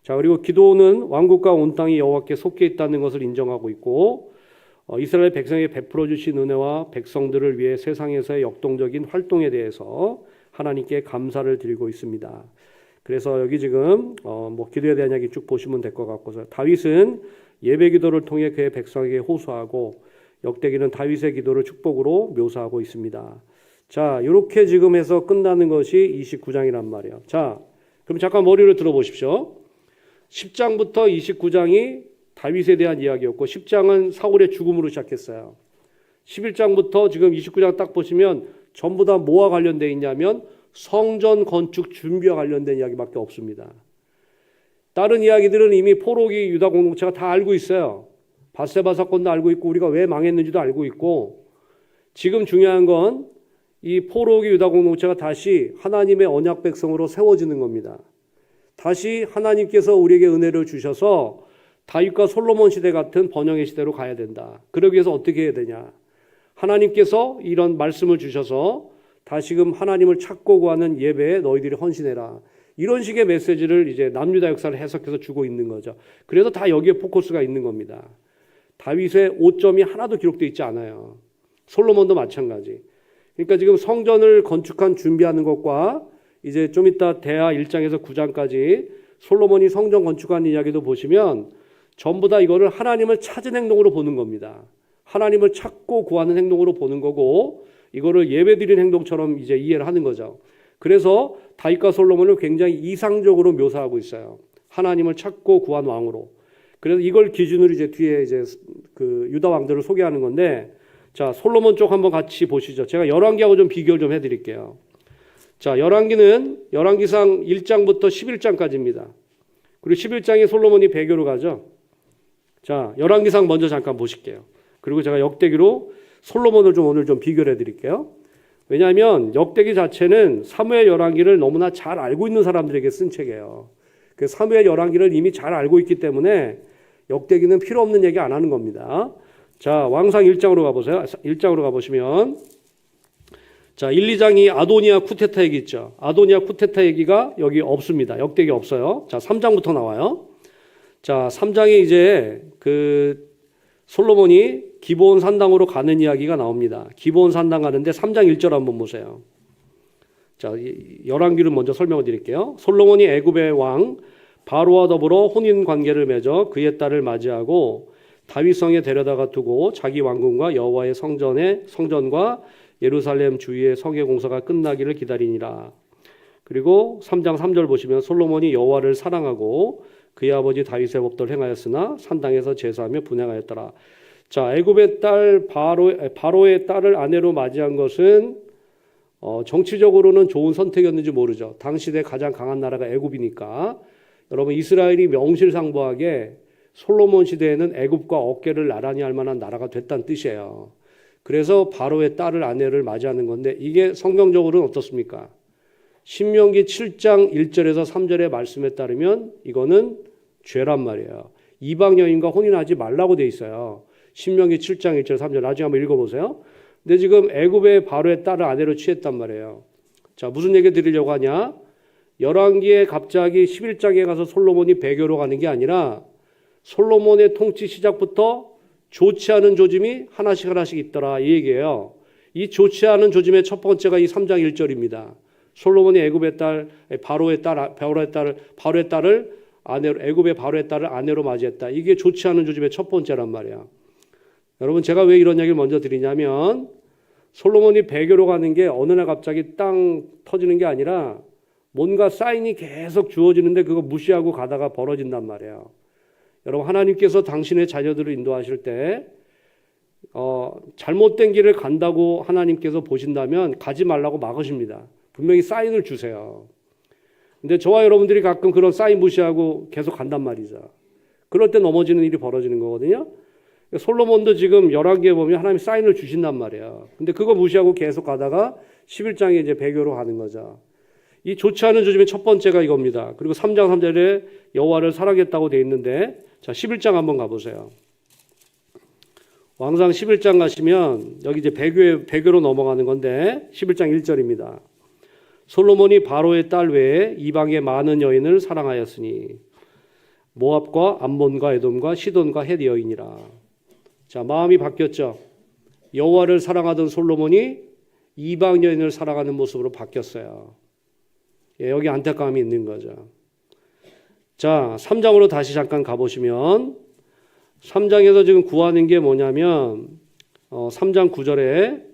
자, 그리고 기도는 왕국과 온 땅이 여호와께 속해 있다는 것을 인정하고 있고 이스라엘 백성에게 베풀어 주신 은혜와 백성들을 위해 세상에서의 역동적인 활동에 대해서 하나님께 감사를 드리고 있습니다. 그래서 여기 지금 기도에 대한 이야기 쭉 보시면 될 것 같고서 다윗은 예배 기도를 통해 그의 백성에게 호소하고 역대기는 다윗의 기도를 축복으로 묘사하고 있습니다. 자, 이렇게 지금 해서 끝나는 것이 29장이란 말이에요. 자, 그럼 잠깐 머리를 들어보십시오. 10장부터 29장이 다윗에 대한 이야기였고 10장은 사울의 죽음으로 시작했어요. 11장부터 지금 29장 딱 보시면 전부 다 뭐와 관련되어 있냐면 성전 건축 준비와 관련된 이야기밖에 없습니다. 다른 이야기들은 이미 포로기 유다 공동체가 다 알고 있어요. 밧세바 사건도 알고 있고 우리가 왜 망했는지도 알고 있고 지금 중요한 건 이 포로기 유다 공동체가 다시 하나님의 언약 백성으로 세워지는 겁니다. 다시 하나님께서 우리에게 은혜를 주셔서 다윗과 솔로몬 시대 같은 번영의 시대로 가야 된다. 그러기 위해서 어떻게 해야 되냐? 하나님께서 이런 말씀을 주셔서 다시금 하나님을 찾고 구하는 예배에 너희들이 헌신해라. 이런 식의 메시지를 이제 남유다 역사를 해석해서 주고 있는 거죠. 그래서 다 여기에 포커스가 있는 겁니다. 다윗의 오점이 하나도 기록되어 있지 않아요. 솔로몬도 마찬가지. 그러니까 지금 성전을 건축한 준비하는 것과 이제 좀 이따 대하 1장에서 9장까지 솔로몬이 성전 건축한 이야기도 보시면 전부 다 이거를 하나님을 찾은 행동으로 보는 겁니다. 하나님을 찾고 구하는 행동으로 보는 거고 이거를 예배드리는 행동처럼 이제 이해를 하는 거죠. 그래서 다윗과 솔로몬을 굉장히 이상적으로 묘사하고 있어요. 하나님을 찾고 구한 왕으로. 그래서 이걸 기준으로 이제 뒤에 이제 그 유다 왕들을 소개하는 건데, 자, 솔로몬 쪽 한번 같이 보시죠. 제가 열왕기하고 좀 비교를 좀 해드릴게요. 자, 열왕기는 열왕기상 1장부터 11장까지입니다. 그리고 11장에 솔로몬이 배교로 가죠. 자, 열왕기상 먼저 잠깐 보실게요. 그리고 제가 역대기로 솔로몬을 좀 오늘 좀 비교를 해드릴게요. 왜냐하면 역대기 자체는 사무엘 열왕기를 너무나 잘 알고 있는 사람들에게 쓴 책이에요. 그 사무엘 열왕기를 이미 잘 알고 있기 때문에 역대기는 필요 없는 얘기 안 하는 겁니다. 자, 왕상 1장으로 가보세요. 1장으로 가보시면 자, 1, 2장이 아도니아 쿠데타 얘기 있죠. 아도니아 쿠데타 얘기가 여기 없습니다. 역대기 없어요. 자, 3장부터 나와요. 자, 3장에 이제 그 솔로몬이 기브온 산당으로 가는 이야기가 나옵니다. 기브온 산당 가는데 3장 1절 한번 보세요. 자, 열왕기를 먼저 설명을 드릴게요. 솔로몬이 애굽의 왕 바로와 더불어 혼인 관계를 맺어 그의 딸을 맞이하고 다윗성에 데려다가 두고 자기 왕궁과 여호와의 성전과 예루살렘 주위의 성의 공사가 끝나기를 기다리니라. 그리고 3장 3절 보시면 솔로몬이 여호와를 사랑하고 그의 아버지 다윗의 법도를 행하였으나 산당에서 제사하며 분향하였더라. 자, 애굽의 딸 바로의 딸을 아내로 맞이한 것은 정치적으로는 좋은 선택이었는지 모르죠. 당시대 가장 강한 나라가 애굽이니까. 여러분, 이스라엘이 명실상부하게 솔로몬 시대에는 애굽과 어깨를 나란히 할 만한 나라가 됐다는 뜻이에요. 그래서 바로의 딸을 아내를 맞이하는 건데 이게 성경적으로는 어떻습니까? 신명기 7장 1절에서 3절의 말씀에 따르면 이거는 죄란 말이에요. 이방 여인과 혼인하지 말라고 돼 있어요. 신명기 7장 1절 3절 나중에 한번 읽어보세요. 근데 지금 애굽의 바로의 딸을 아내로 취했단 말이에요. 자, 무슨 얘기 드리려고 하냐? 열왕기에 갑자기 11장에 가서 솔로몬이 배교로 가는 게 아니라 솔로몬의 통치 시작부터 좋지 않은 조짐이 하나씩 있더라 이 얘기예요. 이 좋지 않은 조짐의 첫 번째가 이 3장 1절입니다. 솔로몬이 애굽의 딸 바로의 딸을 아내로 애굽의 바로의 딸을 아내로 맞이했다. 이게 좋지 않은 조짐의 첫 번째란 말이야. 여러분, 제가 왜 이런 얘기를 먼저 드리냐면 솔로몬이 배교로 가는 게 어느 날 갑자기 땅 터지는 게 아니라 뭔가 사인이 계속 주어지는데 그거 무시하고 가다가 벌어진단 말이에요. 여러분, 하나님께서 당신의 자녀들을 인도하실 때 잘못된 길을 간다고 하나님께서 보신다면 가지 말라고 막으십니다. 분명히 사인을 주세요. 근데 저와 여러분들이 가끔 그런 사인 무시하고 계속 간단 말이죠. 그럴 때 넘어지는 일이 벌어지는 거거든요. 솔로몬도 지금 열왕기에 보면 하나님이 사인을 주신단 말이에요. 근데 그거 무시하고 계속 가다가 11장에 이제 배교로 가는 거죠. 이 좋지 않은 조짐의 첫 번째가 이겁니다. 그리고 3장 3절에 여호와를 사랑했다고 돼 있는데, 자, 11장 한번 가보세요. 왕상 11장 가시면 여기 이제 배교로 넘어가는 건데 11장 1절입니다. 솔로몬이 바로의 딸 외에 이방의 많은 여인을 사랑하였으니 모압과 암몬과 에돔과 시돈과 헷 여인이라. 자, 마음이 바뀌었죠. 여호와를 사랑하던 솔로몬이 이방 여인을 사랑하는 모습으로 바뀌었어요. 예, 여기 안타까움이 있는 거죠. 자, 3장으로 다시 잠깐 가보시면 3장에서 지금 구하는 게 뭐냐면 3장 9절에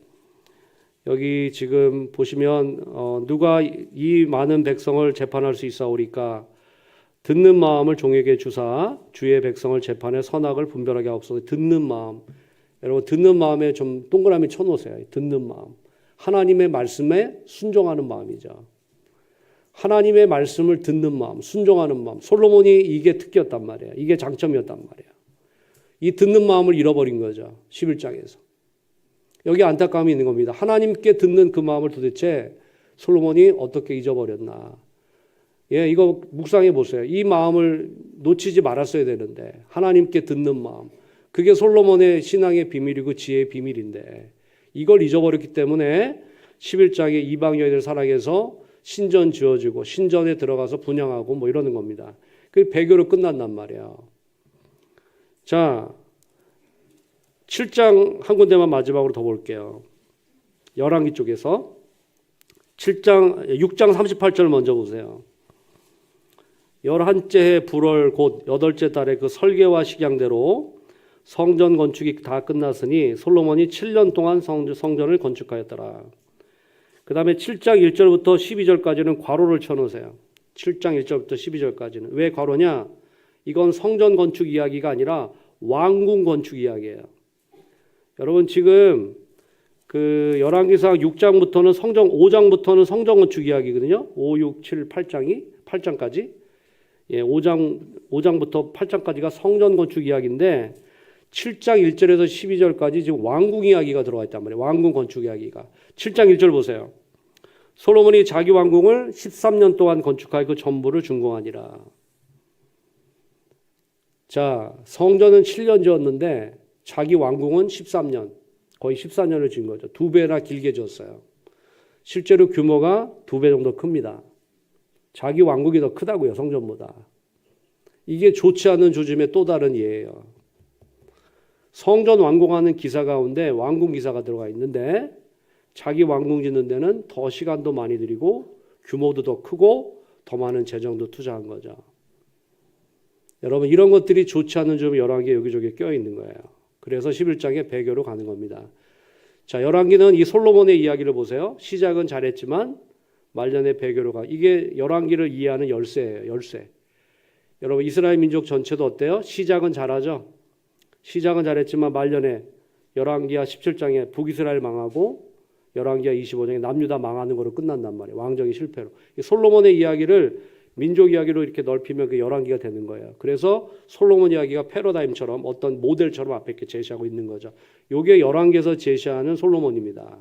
여기 지금 보시면 누가 이 많은 백성을 재판할 수 있사오리까? 듣는 마음을 종에게 주사 주의 백성을 재판해 선악을 분별하게 하옵소서. 듣는 마음. 여러분, 듣는 마음에 좀 동그라미 쳐놓으세요. 듣는 마음. 하나님의 말씀에 순종하는 마음이죠. 하나님의 말씀을 듣는 마음, 순종하는 마음. 솔로몬이 이게 특기였단 말이에요. 이게 장점이었단 말이에요. 이 듣는 마음을 잃어버린 거죠. 11장에서. 여기 안타까움이 있는 겁니다. 하나님께 듣는 그 마음을 도대체 솔로몬이 어떻게 잊어버렸나. 예, 이거 묵상해 보세요. 이 마음을 놓치지 말았어야 되는데, 하나님께 듣는 마음. 그게 솔로몬의 신앙의 비밀이고 지혜의 비밀인데, 이걸 잊어버렸기 때문에 11장에 이방 여인을 사랑해서 신전 지어지고 신전에 들어가서 분향하고 뭐 이러는 겁니다. 그게 배교로 끝난단 말이에요. 자, 7장 한 군데만 마지막으로 더 볼게요. 열왕기 쪽에서 6장 38절 먼저 보세요. 11째 해 불월 곧 8째 달에 그 설계와 식양대로 성전 건축이 다 끝났으니 솔로몬이 7년 동안 성전을 건축하였더라. 그 다음에 7장 1절부터 12절까지는 괄호를 쳐놓으세요. 7장 1절부터 12절까지는. 왜 괄호냐? 이건 성전 건축 이야기가 아니라 왕궁 건축 이야기예요. 여러분 지금 그 열왕기상 6장부터는 5장부터는 성전 건축 이야기거든요. 5, 6, 7, 8장까지. 예, 5장부터 8장까지가 성전 건축 이야기인데 7장 1절에서 12절까지 지금 왕궁 이야기가 들어가 있단 말이에요. 왕궁 건축 이야기가. 7장 1절 보세요. 솔로몬이 자기 왕궁을 13년 동안 건축하여 그 전부를 준공하니라. 자, 성전은 7년 지었는데 자기 왕궁은 13년, 거의 14년을 지은 거죠. 2배나 길게 지었어요. 실제로 규모가 2배 정도 큽니다. 자기 왕국이 더 크다고요, 성전보다. 이게 좋지 않은 조짐의 또 다른 예예요. 성전 완공하는 기사 가운데 왕궁 기사가 들어가 있는데 자기 왕궁 짓는 데는 더 시간도 많이 들이고 규모도 더 크고 더 많은 재정도 투자한 거죠. 여러분 이런 것들이 좋지 않은 점이 열왕기에 여기저기 껴 있는 거예요. 그래서 11장의 배교로 가는 겁니다. 자, 열왕기는 이 솔로몬의 이야기를 보세요. 시작은 잘했지만 말년에 배교로 가. 이게 열왕기를 이해하는 열쇠예요. 열쇠. 여러분 이스라엘 민족 전체도 어때요? 시작은 잘하죠. 시작은 잘했지만 말년에 열왕기하 17장에 북이스라엘 망하고 열왕기하 25장에 남유다 망하는 거로 끝난단 말이에요. 왕정이 실패로. 솔로몬의 이야기를 민족 이야기로 이렇게 넓히면 그 열왕기가 되는 거예요. 그래서 솔로몬 이야기가 패러다임처럼 어떤 모델처럼 앞에 이렇게 제시하고 있는 거죠. 이게 열왕기에서 제시하는 솔로몬입니다.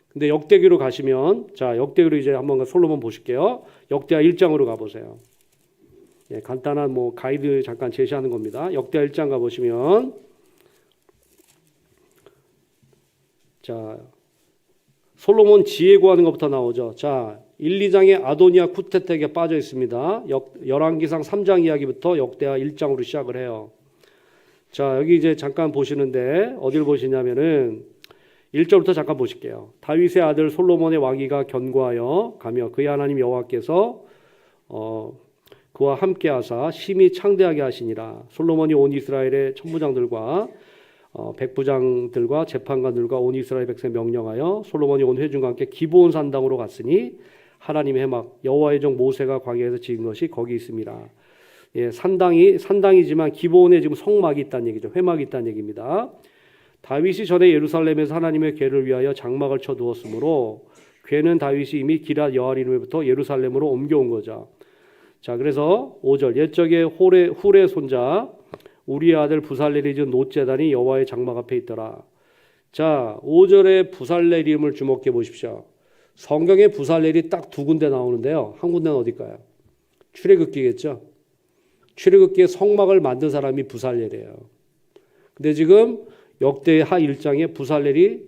근데 역대기로 가시면, 자, 역대기로 이제 한번 솔로몬 보실게요. 역대하 1장으로 가보세요. 예, 간단한 뭐 가이드 잠깐 제시하는 겁니다. 역대하 1장 가보시면, 자, 솔로몬 지혜 구하는 것부터 나오죠. 자, 1, 2장에 아도니아 쿠테텍에 빠져 있습니다. 열왕기상 3장 이야기부터 역대하 1장으로 시작을 해요. 자, 여기 이제 잠깐 보시는데 어디를 보시냐면은 1절부터 잠깐 보실게요. 다윗의 아들 솔로몬의 왕위가 견고하여 가며 그의 하나님 여호와께서 그와 함께 하사 심히 창대하게 하시니라. 솔로몬이 온 이스라엘의 천부장들과 백부장들과 재판관들과 온 이스라엘 백성 명령하여 솔로몬이 온 회중과 함께 기브온 산당으로 갔으니 하나님의 해막 여호와의 종 모세가 광야에서 지은 것이 거기 있습니다. 예, 산당이지만 기브온에 지금 성막이 있다는 얘기죠. 회막이 있다는 얘기입니다. 다윗이 전에 예루살렘에서 하나님의 궤를 위하여 장막을 쳐두었으므로 궤는 다윗이 이미 기랏 여아림으로부터 예루살렘으로 옮겨온 거죠. 자, 그래서 5절 옛적에 훌의 손자 우리의 아들 부살렐이 지은 놋제단이 여호와의 장막 앞에 있더라. 자, 5절에 부살렐임을 주목해 보십시오. 성경에 부살렐이 딱 두 군데 나오는데요. 한 군데는 어딜까요? 출애굽기겠죠. 출애굽기에 성막을 만든 사람이 부살렐이에요. 근데 지금 역대하 1장에 부살렐이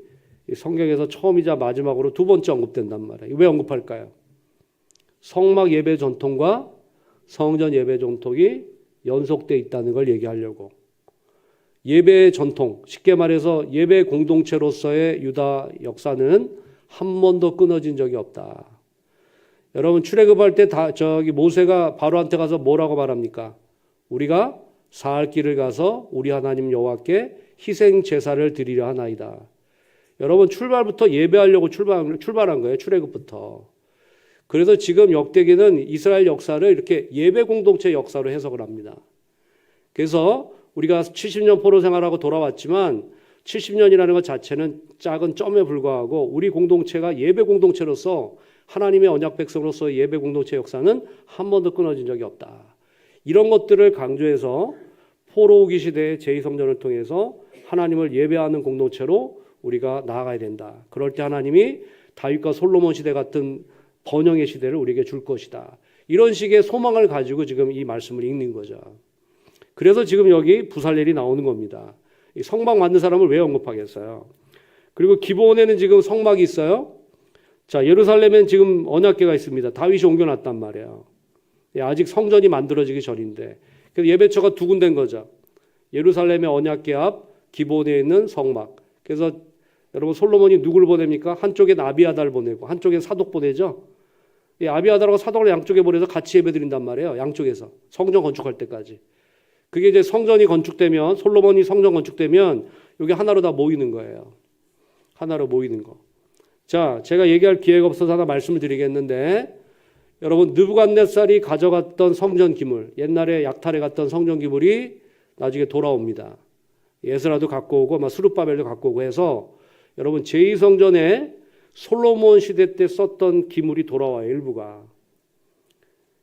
성경에서 처음이자 마지막으로 두 번째 언급된단 말이에요. 왜 언급할까요? 성막 예배 전통과 성전 예배 전통이 연속되어 있다는 걸 얘기하려고. 예배 전통, 쉽게 말해서 예배 공동체로서의 유다 역사는 한 번도 끊어진 적이 없다. 여러분 출애굽할 때 모세가 바로한테 가서 뭐라고 말합니까? 우리가 사할 길을 가서 우리 하나님 여호와께 희생 제사를 드리려 하나이다. 여러분 출발부터 예배하려고 출발한 거예요. 출애굽부터. 그래서 지금 역대기는 이스라엘 역사를 이렇게 예배 공동체 역사로 해석을 합니다. 그래서 우리가 70년 포로 생활하고 돌아왔지만 70년이라는 것 자체는 작은 점에 불과하고 우리 공동체가 예배 공동체로서 하나님의 언약 백성으로서 예배 공동체 역사는 한 번도 끊어진 적이 없다. 이런 것들을 강조해서 포로 오기 시대의 제2성전을 통해서 하나님을 예배하는 공동체로 우리가 나아가야 된다. 그럴 때 하나님이 다윗과 솔로몬 시대 같은 번영의 시대를 우리에게 줄 것이다. 이런 식의 소망을 가지고 지금 이 말씀을 읽는 거죠. 그래서 지금 여기 부살렐이 나오는 겁니다. 이 성막 만든 사람을 왜 언급하겠어요? 그리고 기브온에는 지금 성막이 있어요. 자, 예루살렘엔 지금 언약궤가 있습니다. 다윗이 옮겨놨단 말이에요. 아직 성전이 만들어지기 전인데. 그래서 예배처가 두 군데인 거죠. 예루살렘의 언약궤 앞, 기브온에 있는 성막. 그래서 여러분 솔로몬이 누구를 보냅니까? 한쪽에 아비아달을 보내고 한쪽에 사독 보내죠. 이 아비아달하고 사독을 양쪽에 보내서 같이 예배드린단 말이에요. 양쪽에서 성전 건축할 때까지. 그게 이제 성전이 건축되면, 솔로몬이 성전 건축되면 여기 하나로 다 모이는 거예요. 하나로 모이는 거. 자, 제가 얘기할 기회가 없어서 하나 말씀을 드리겠는데, 여러분 느부갓네살이 가져갔던 성전 기물, 옛날에 약탈해 갔던 성전 기물이 나중에 돌아옵니다. 예스라도 갖고 오고 막 스룹바벨도 갖고 오고 해서 여러분 제2성전에 솔로몬 시대 때 썼던 기물이 돌아와요. 일부가.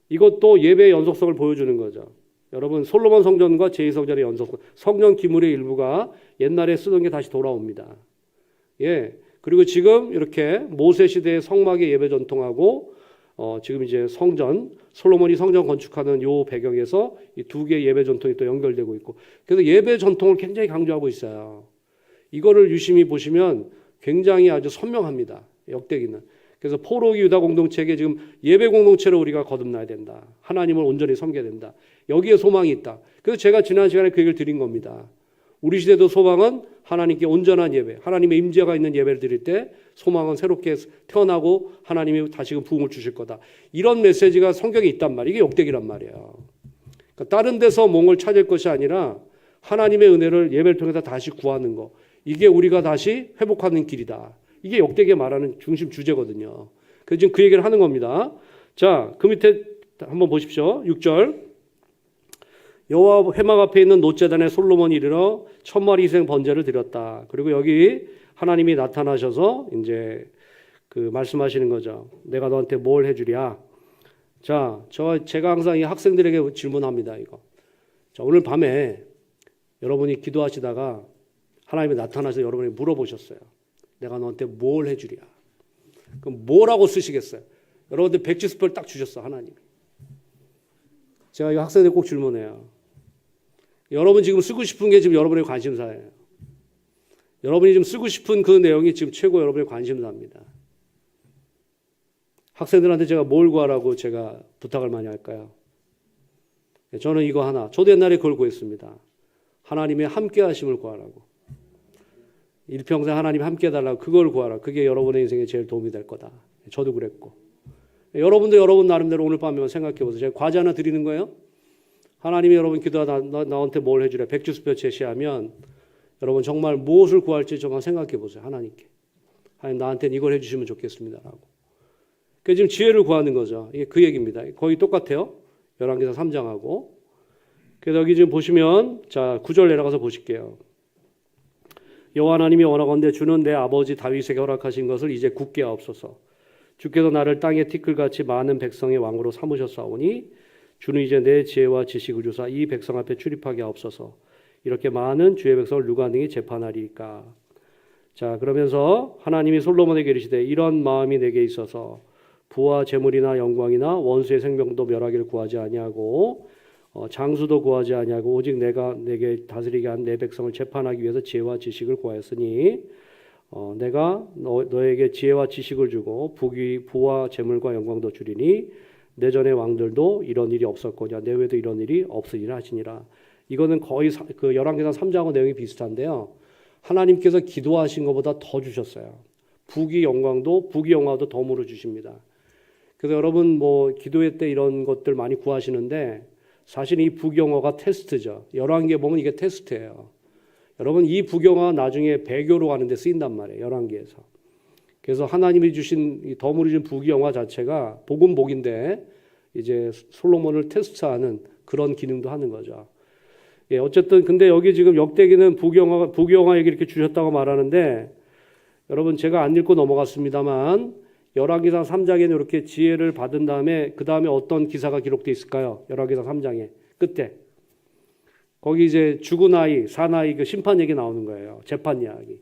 이것도 예배의 연속성을 보여주는 거죠. 여러분 솔로몬 성전과 제2성전의 연속성, 성전 기물의 일부가 옛날에 쓰던 게 다시 돌아옵니다. 예. 그리고 지금 이렇게 모세 시대의 성막의 예배 전통하고 지금 이제 성전, 솔로몬이 성전 건축하는 요 배경에서 이 두 개의 예배 전통이 또 연결되고 있고, 그래서 예배 전통을 굉장히 강조하고 있어요. 이거를 유심히 보시면 굉장히 아주 선명합니다. 역대기는. 그래서 포로기 유다 공동체에게 지금 예배 공동체로 우리가 거듭나야 된다. 하나님을 온전히 섬겨야 된다. 여기에 소망이 있다. 그래서 제가 지난 시간에 그 얘기를 드린 겁니다. 우리 시대도 소망은 하나님께 온전한 예배, 하나님의 임재가 있는 예배를 드릴 때 소망은 새롭게 태어나고 하나님이 다시금 부흥을 주실 거다. 이런 메시지가 성경에 있단 말이에요. 이게 역대기란 말이에요. 그러니까 다른 데서 몽을 찾을 것이 아니라 하나님의 은혜를 예배를 통해서 다시 구하는 거. 이게 우리가 다시 회복하는 길이다. 이게 역대기에 말하는 중심 주제거든요. 그래서 지금 그 얘기를 하는 겁니다. 자, 그 밑에 한번 보십시오. 6절. 여호와 회막 앞에 있는 놋제단에 솔로몬이 이르러 1000마리 희생 번제를 드렸다. 그리고 여기 하나님이 나타나셔서 이제 그 말씀하시는 거죠. 내가 너한테 뭘 해주랴. 자, 제가 항상 이 학생들에게 질문합니다. 이거. 자, 오늘 밤에 여러분이 기도하시다가 하나님이 나타나서 여러분에게 물어보셨어요. 내가 너한테 뭘 해주랴. 그럼 뭐라고 쓰시겠어요? 여러분들 백지수표를 딱 주셨어, 하나님이. 제가 이 학생들 꼭 질문해요. 여러분 지금 쓰고 싶은 게 지금 여러분의 관심사예요. 여러분이 지금 쓰고 싶은 그 내용이 지금 최고 여러분의 관심사입니다. 학생들한테 제가 뭘 구하라고 제가 부탁을 많이 할까요? 저는 이거 하나. 저도 옛날에 그걸 구했습니다. 하나님의 함께 하심을 구하라고. 일평생 하나님 함께 해달라고 그걸 구하라. 그게 여러분의 인생에 제일 도움이 될 거다. 저도 그랬고. 여러분도 여러분 나름대로 오늘 밤에 생각해 보세요. 제가 과제 하나 드리는 거예요. 하나님이 여러분 기도하다 나한테 뭘 해주래. 백주수표 제시하면 여러분 정말 무엇을 구할지 좀 생각해 보세요. 하나님께. 하나님 나한테는 이걸 해주시면 좋겠습니다라고. 그러니까 지금 지혜를 구하는 거죠. 이게 그 얘기입니다. 거의 똑같아요. 열왕기상 3장하고. 그래서 여기 지금 보시면 자 9절 내려가서 보실게요. 여호와 하나님이 원하건대 주는 내 아버지 다윗에게 허락하신 것을 이제 굳게 하옵소서. 주께서 나를 땅의 티끌같이 많은 백성의 왕으로 삼으셨사오니 주는 이제 내 지혜와 지식을 주사 이 백성 앞에 출입하게 하옵소서. 이렇게 많은 주의 백성을 누가 능히 재판하리까. 자, 그러면서 하나님이 솔로몬에게 이르시되 이런 마음이 내게 있어서 부와 재물이나 영광이나 원수의 생명도 멸하기를 구하지 아니하고 장수도 구하지 아니하고 오직 내가 내게 다스리게 한 내 백성을 재판하기 위해서 지혜와 지식을 구하였으니 내가 너에게 지혜와 지식을 주고 부와 재물과 영광도 주리니 내 전의 왕들도 이런 일이 없었거냐 내 외에도 이런 일이 없으리라 하시니라. 이거는 거의 그 열왕기상 3장하고 내용이 비슷한데요. 하나님께서 기도하신 것보다 더 주셨어요. 부귀 영광도 덤으로 주십니다. 그래서 여러분 뭐 기도회 때 이런 것들 많이 구하시는데 사실 이 부귀영화가 테스트죠. 열왕기에 보면 이게 테스트예요. 여러분 이 부귀영화가 나중에 배교로 가는 데 쓰인단 말이에요. 열왕기에서. 그래서 하나님이 주신 이 덤으로 주신 부귀영화 자체가 복은 복인데 이제 솔로몬을 테스트하는 그런 기능도 하는 거죠. 예, 어쨌든 근데 여기 지금 역대기는 부귀영화 얘기 이렇게 주셨다고 말하는데 여러분 제가 안 읽고 넘어갔습니다만 열왕기상 3장에는 이렇게 지혜를 받은 다음에 그 다음에 어떤 기사가 기록되어 있을까요? 열왕기상 3장에 끝에 거기 이제 죽은 아이, 산 아이 그 심판 얘기 나오는 거예요. 재판 이야기.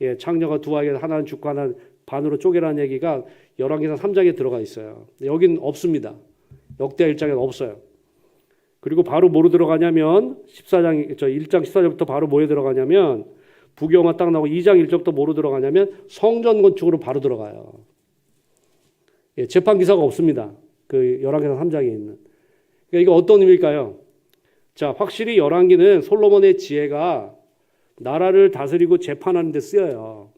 예, 창녀가 두 아이 하나는 죽고 하나는 반으로 쪼개라는 얘기가 열왕기상 3장에 들어가 있어요. 여긴 없습니다. 역대 1장에는 없어요. 그리고 바로 뭐로 들어가냐면 1장 14절부터 바로 뭐에 들어가냐면 부귀영화 딱 나오고 2장 1절부터 뭐로 들어가냐면 성전 건축으로 바로 들어가요. 예, 재판 기사가 없습니다. 그 열왕기상 3장에 있는. 그러니까 이거 어떤 의미일까요? 자, 확실히 열왕기는 솔로몬의 지혜가 나라를 다스리고 재판하는 데 쓰여요.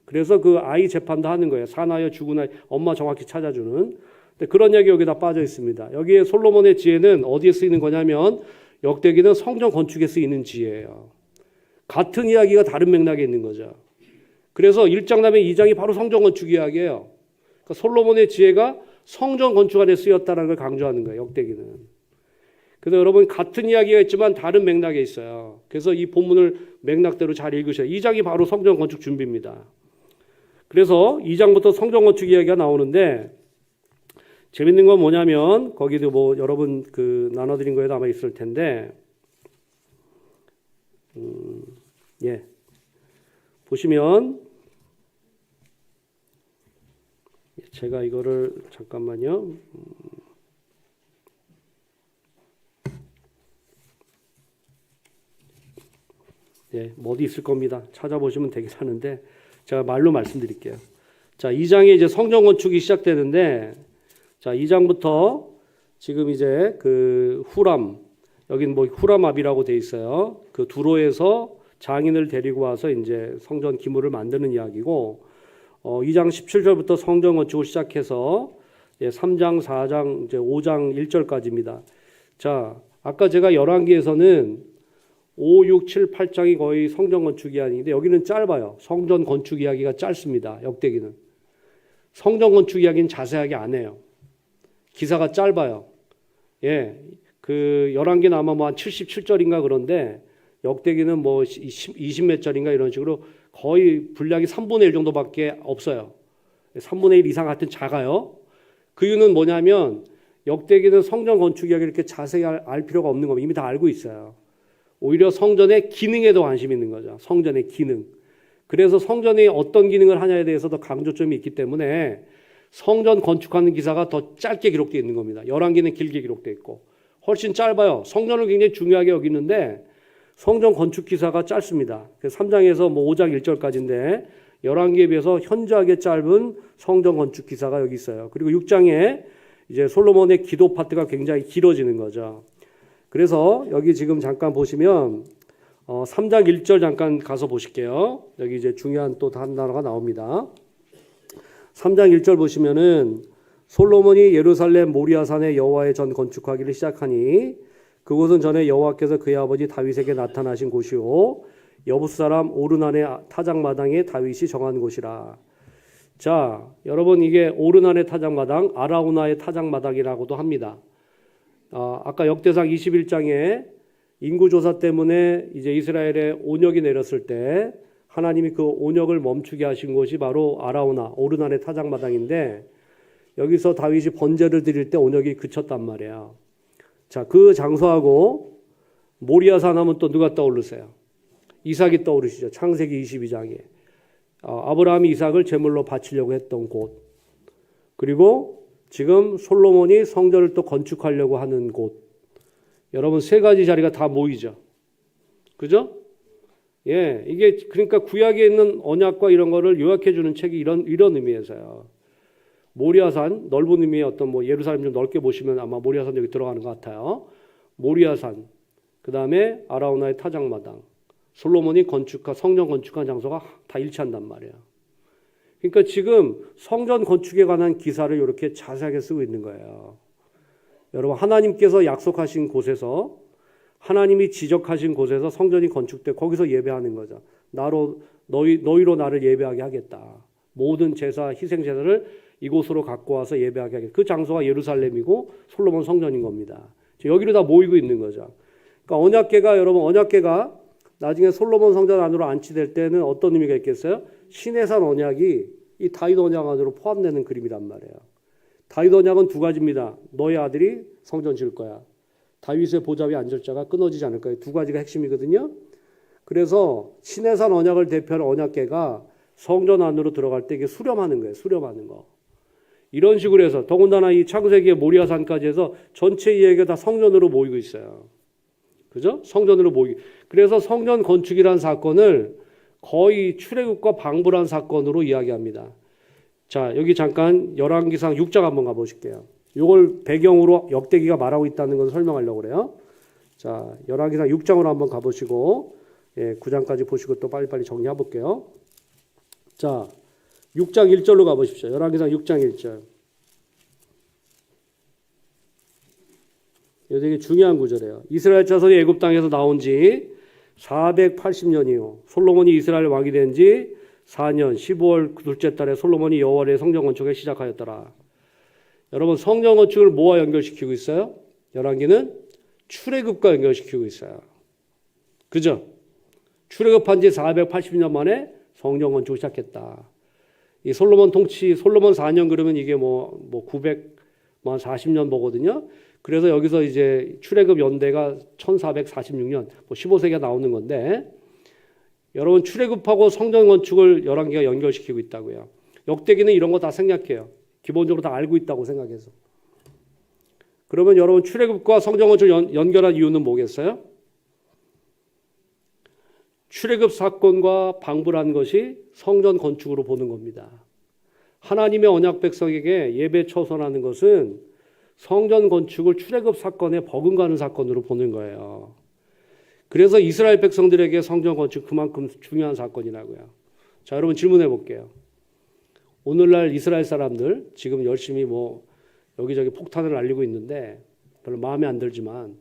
그래서 그 아이 재판도 하는 거예요. 사나이와 죽은 아이, 엄마 정확히 찾아주는. 근데 그런 이야기 여기다 빠져 있습니다. 여기에 솔로몬의 지혜는 어디에 쓰이는 거냐면 역대기는 성전 건축에 쓰이는 지혜예요. 같은 이야기가 다른 맥락에 있는 거죠. 그래서 1장 다음에 2장이 바로 성전 건축 이야기예요. 그러니까 솔로몬의 지혜가 성전 건축 안에 쓰였다는 걸 강조하는 거예요. 역대기는. 그래서 여러분 같은 이야기가 있지만 다른 맥락에 있어요. 그래서 이 본문을 맥락대로 잘 읽으셔야 돼요. 2장이 바로 성전 건축 준비입니다. 그래서 2장부터 성전 건축 이야기가 나오는데 재밌는 건 뭐냐면 거기도 뭐 여러분 그 나눠드린 거에도 아마 있을 텐데 예 보시면 제가 이거를 잠깐만요. 예, 뭐 어디 있을 겁니다. 찾아보시면 되긴 하는데 제가 말로 말씀드릴게요. 자, 2장에 이제 성전 건축이 시작되는데 자, 2장부터 지금 이제 그 후람 여긴 뭐 후람압이라고 돼 있어요. 그 두로에서 장인을 데리고 와서 이제 성전 기물을 만드는 이야기고 2장 17절부터 성전 건축을 시작해서 3장, 4장, 이제 5장 1절까지입니다. 자, 아까 제가 열왕기에서는 5, 6, 7, 8장이 거의 성전 건축 이야기인데 여기는 짧아요. 성전 건축 이야기가 짧습니다. 역대기는. 성전 건축 이야기는 자세하게 안 해요. 기사가 짧아요. 예, 그 열왕기는 아마 뭐 한 77절인가 그런데 역대기는 뭐 20몇 절인가 이런 식으로 거의 분량이 3분의 1 정도밖에 없어요. 3분의 1 이상 하여튼 작아요. 그 이유는 뭐냐면 역대기는 성전 건축 이야기를 이렇게 자세히 알 필요가 없는 겁니다. 이미 다 알고 있어요. 오히려 성전의 기능에 더 관심이 있는 거죠. 성전의 기능. 그래서 성전이 어떤 기능을 하냐에 대해서 더 강조점이 있기 때문에 성전 건축하는 기사가 더 짧게 기록되어 있는 겁니다. 열왕기는 길게 기록되어 있고 훨씬 짧아요. 성전을 굉장히 중요하게 여기는데 성전 건축 기사가 짧습니다. 3장에서 뭐 5장 1절까지인데 열왕기에 비해서 현저하게 짧은 성전 건축 기사가 여기 있어요. 그리고 6장에 이제 솔로몬의 기도 파트가 굉장히 길어지는 거죠. 그래서 여기 지금 잠깐 보시면 3장 1절 잠깐 가서 보실게요. 여기 이제 중요한 또 한 단어가 나옵니다. 3장 1절 보시면은 솔로몬이 예루살렘 모리아산에 여호와의 전 건축하기를 시작하니 그곳은 전에 여호와께서 그의 아버지 다윗에게 나타나신 곳이요 여부스 사람 오르난의 타작마당에 다윗이 정한 곳이라. 자, 여러분 이게 오르난의 타작마당, 아라우나의 타작마당이라고도 합니다. 아까 역대상 21장에 인구조사 때문에 이제 이스라엘에 온역이 내렸을 때 하나님이 그 온역을 멈추게 하신 곳이 바로 아라우나, 오르난의 타작마당인데 여기서 다윗이 번제를 드릴 때 온역이 그쳤단 말이에요. 자, 그 장소하고 모리아산 하면 또 누가 떠오르세요? 이삭이 떠오르시죠. 창세기 22장에. 아브라함이 이삭을 제물로 바치려고 했던 곳. 그리고 지금 솔로몬이 성전을 또 건축하려고 하는 곳. 여러분 세 가지 자리가 다 모이죠. 그죠? 예, 이게 그러니까 구약에 있는 언약과 이런 거를 요약해 주는 책이 이런 의미에서요. 모리아산 넓은 의미의 어떤 뭐 예루살렘 좀 넓게 보시면 아마 모리아산 여기 들어가는 것 같아요. 모리아산, 그 다음에 아라우나의 타작마당, 솔로몬이 성전 건축한 장소가 다 일치한단 말이에요. 그러니까 지금 성전 건축에 관한 기사를 이렇게 자세하게 쓰고 있는 거예요. 여러분 하나님께서 약속하신 곳에서 하나님이 지적하신 곳에서 성전이 건축돼 거기서 예배하는 거죠. 너희로 나를 예배하게 하겠다. 모든 제사, 희생 제사를 이곳으로 갖고 와서 예배하게 하겠다. 그 장소가 예루살렘이고 솔로몬 성전인 겁니다. 여기로 다 모이고 있는 거죠. 그러니까 언약궤가 나중에 솔로몬 성전 안으로 안치될 때는 어떤 의미가 있겠어요? 시내산 언약이 이 다윗 언약 안으로 포함되는 그림이란 말이에요. 다윗 언약은 두 가지입니다. 너희 아들이 성전 지을 거야. 다윗의 보좌 위에 앉을 자가 끊어지지 않을 거예요. 두 가지가 핵심이거든요. 그래서 시내산 언약을 대표하는 언약궤가 성전 안으로 들어갈 때 이게 수렴하는 거예요. 수렴하는 거. 이런 식으로 해서 더군다나 이 창세기의 모리아산까지 해서 전체 이야기가 다 성전으로 모이고 있어요. 그죠? 성전으로 모이고. 그래서 성전 건축이라는 사건을 거의 출애굽과 방불한 사건으로 이야기합니다. 자, 여기 잠깐 열왕기상 6장 한번 가보실게요. 이걸 배경으로 역대기가 말하고 있다는 것을 설명하려고 그래요. 자, 열왕기상 6장으로 한번 가보시고 9장까지 보시고 또 빨리빨리 정리해 볼게요. 자, 6장 1절로 가보십시오. 열왕기상 6장 1절. 이거 되게 중요한 구절이에요. 이스라엘 자손이 애굽 땅에서 나온 지 480년이요. 솔로몬이 이스라엘 왕이 된 지 4년 15월 둘째 달에 솔로몬이 여호와의 성전 건축을 시작하였더라. 여러분 성전 건축을 뭐와 연결시키고 있어요? 열왕기는 출애굽과 연결시키고 있어요. 그죠? 출애굽한 지 480년 만에 성전 건축을 시작했다. 이 솔로몬 통치, 솔로몬 4년 그러면 이게 뭐 940년 보거든요. 그래서 여기서 이제 출애굽 연대가 1446년, 15세기가 나오는 건데, 여러분 출애굽하고 성전 건축을 열왕기가 연결시키고 있다고요. 역대기는 이런 거 다 생략해요. 기본적으로 다 알고 있다고 생각해서. 그러면 여러분 출애굽과 성전 건축을 연결한 이유는 뭐겠어요? 출애굽 사건과 방불한 것이 성전 건축으로 보는 겁니다. 하나님의 언약 백성에게 예배 처선하는 것은 성전 건축을 출애굽 사건에 버금가는 사건으로 보는 거예요. 그래서 이스라엘 백성들에게 성전 건축 그만큼 중요한 사건이라고요. 자, 여러분 질문해 볼게요. 오늘날 이스라엘 사람들 지금 열심히 여기저기 폭탄을 날리고 있는데 별로 마음에 안 들지만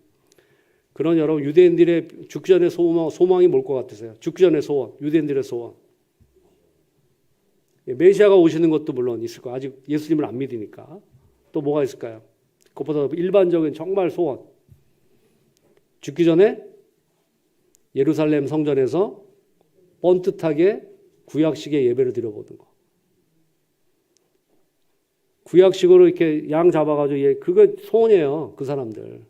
그런 여러분 유대인들의 죽기 전의 소망이 뭘 것 같으세요? 죽기 전의 소원, 유대인들의 소원. 메시아가 오시는 것도 물론 있을 거예요. 아직 예수님을 안 믿으니까. 또 뭐가 있을까요? 그것보다 일반적인 정말 소원. 죽기 전에 예루살렘 성전에서 뻔듯하게 구약식의 예배를 드려보는 거. 구약식으로 이렇게 양 잡아가지고 그거 소원이에요. 그 사람들.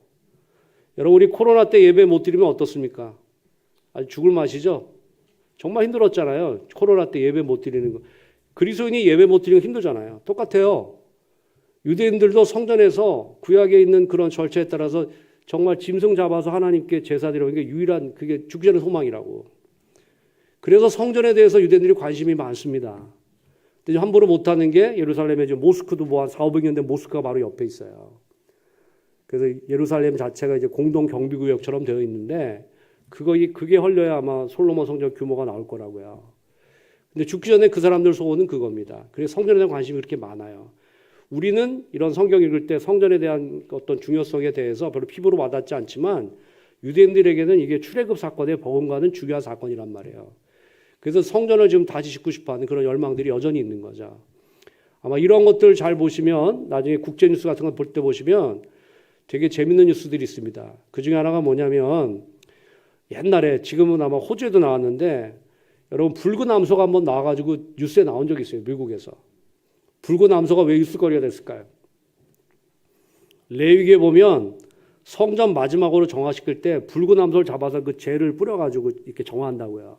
여러분 우리 코로나 때 예배 못 드리면 어떻습니까? 아주 죽을 맛이죠. 정말 힘들었잖아요. 코로나 때 예배 못 드리는 거. 그리스도인이 예배 못 드리는 거 힘들잖아요. 똑같아요. 유대인들도 성전에서 구약에 있는 그런 절차에 따라서 정말 짐승 잡아서 하나님께 제사 드리는 게 유일한 그게 죽기 전의 소망이라고. 그래서 성전에 대해서 유대인들이 관심이 많습니다. 근데 함부로 못하는 게 예루살렘에 지금 모스크도 한 400~500년 된 모스크가 바로 옆에 있어요. 그래서 예루살렘 자체가 이제 공동 경비구역처럼 되어 있는데 그게 헐려야 아마 솔로몬 성전 규모가 나올 거라고요. 근데 죽기 전에 그 사람들 소원은 그겁니다. 그래서 성전에 대한 관심이 그렇게 많아요. 우리는 이런 성경 읽을 때 성전에 대한 어떤 중요성에 대해서 별로 피부로 와닿지 않지만 유대인들에게는 이게 출애굽 사건의 버금가는 중요한 사건이란 말이에요. 그래서 성전을 지금 다시 짓고 싶어하는 그런 열망들이 여전히 있는 거죠. 아마 이런 것들 잘 보시면 나중에 국제뉴스 같은 거 볼 때 보시면 되게 재밌는 뉴스들이 있습니다. 그 중에 하나가 뭐냐면 옛날에 지금은 아마 호주에도 나왔는데 여러분 붉은 암소가 한번 나와가지고 뉴스에 나온 적이 있어요. 미국에서. 붉은 암소가 왜 뉴스거리가 됐을까요? 레위기에 보면 성전 마지막으로 정화시킬 때 붉은 암소를 잡아서 그 재를 뿌려가지고 이렇게 정화한다고요.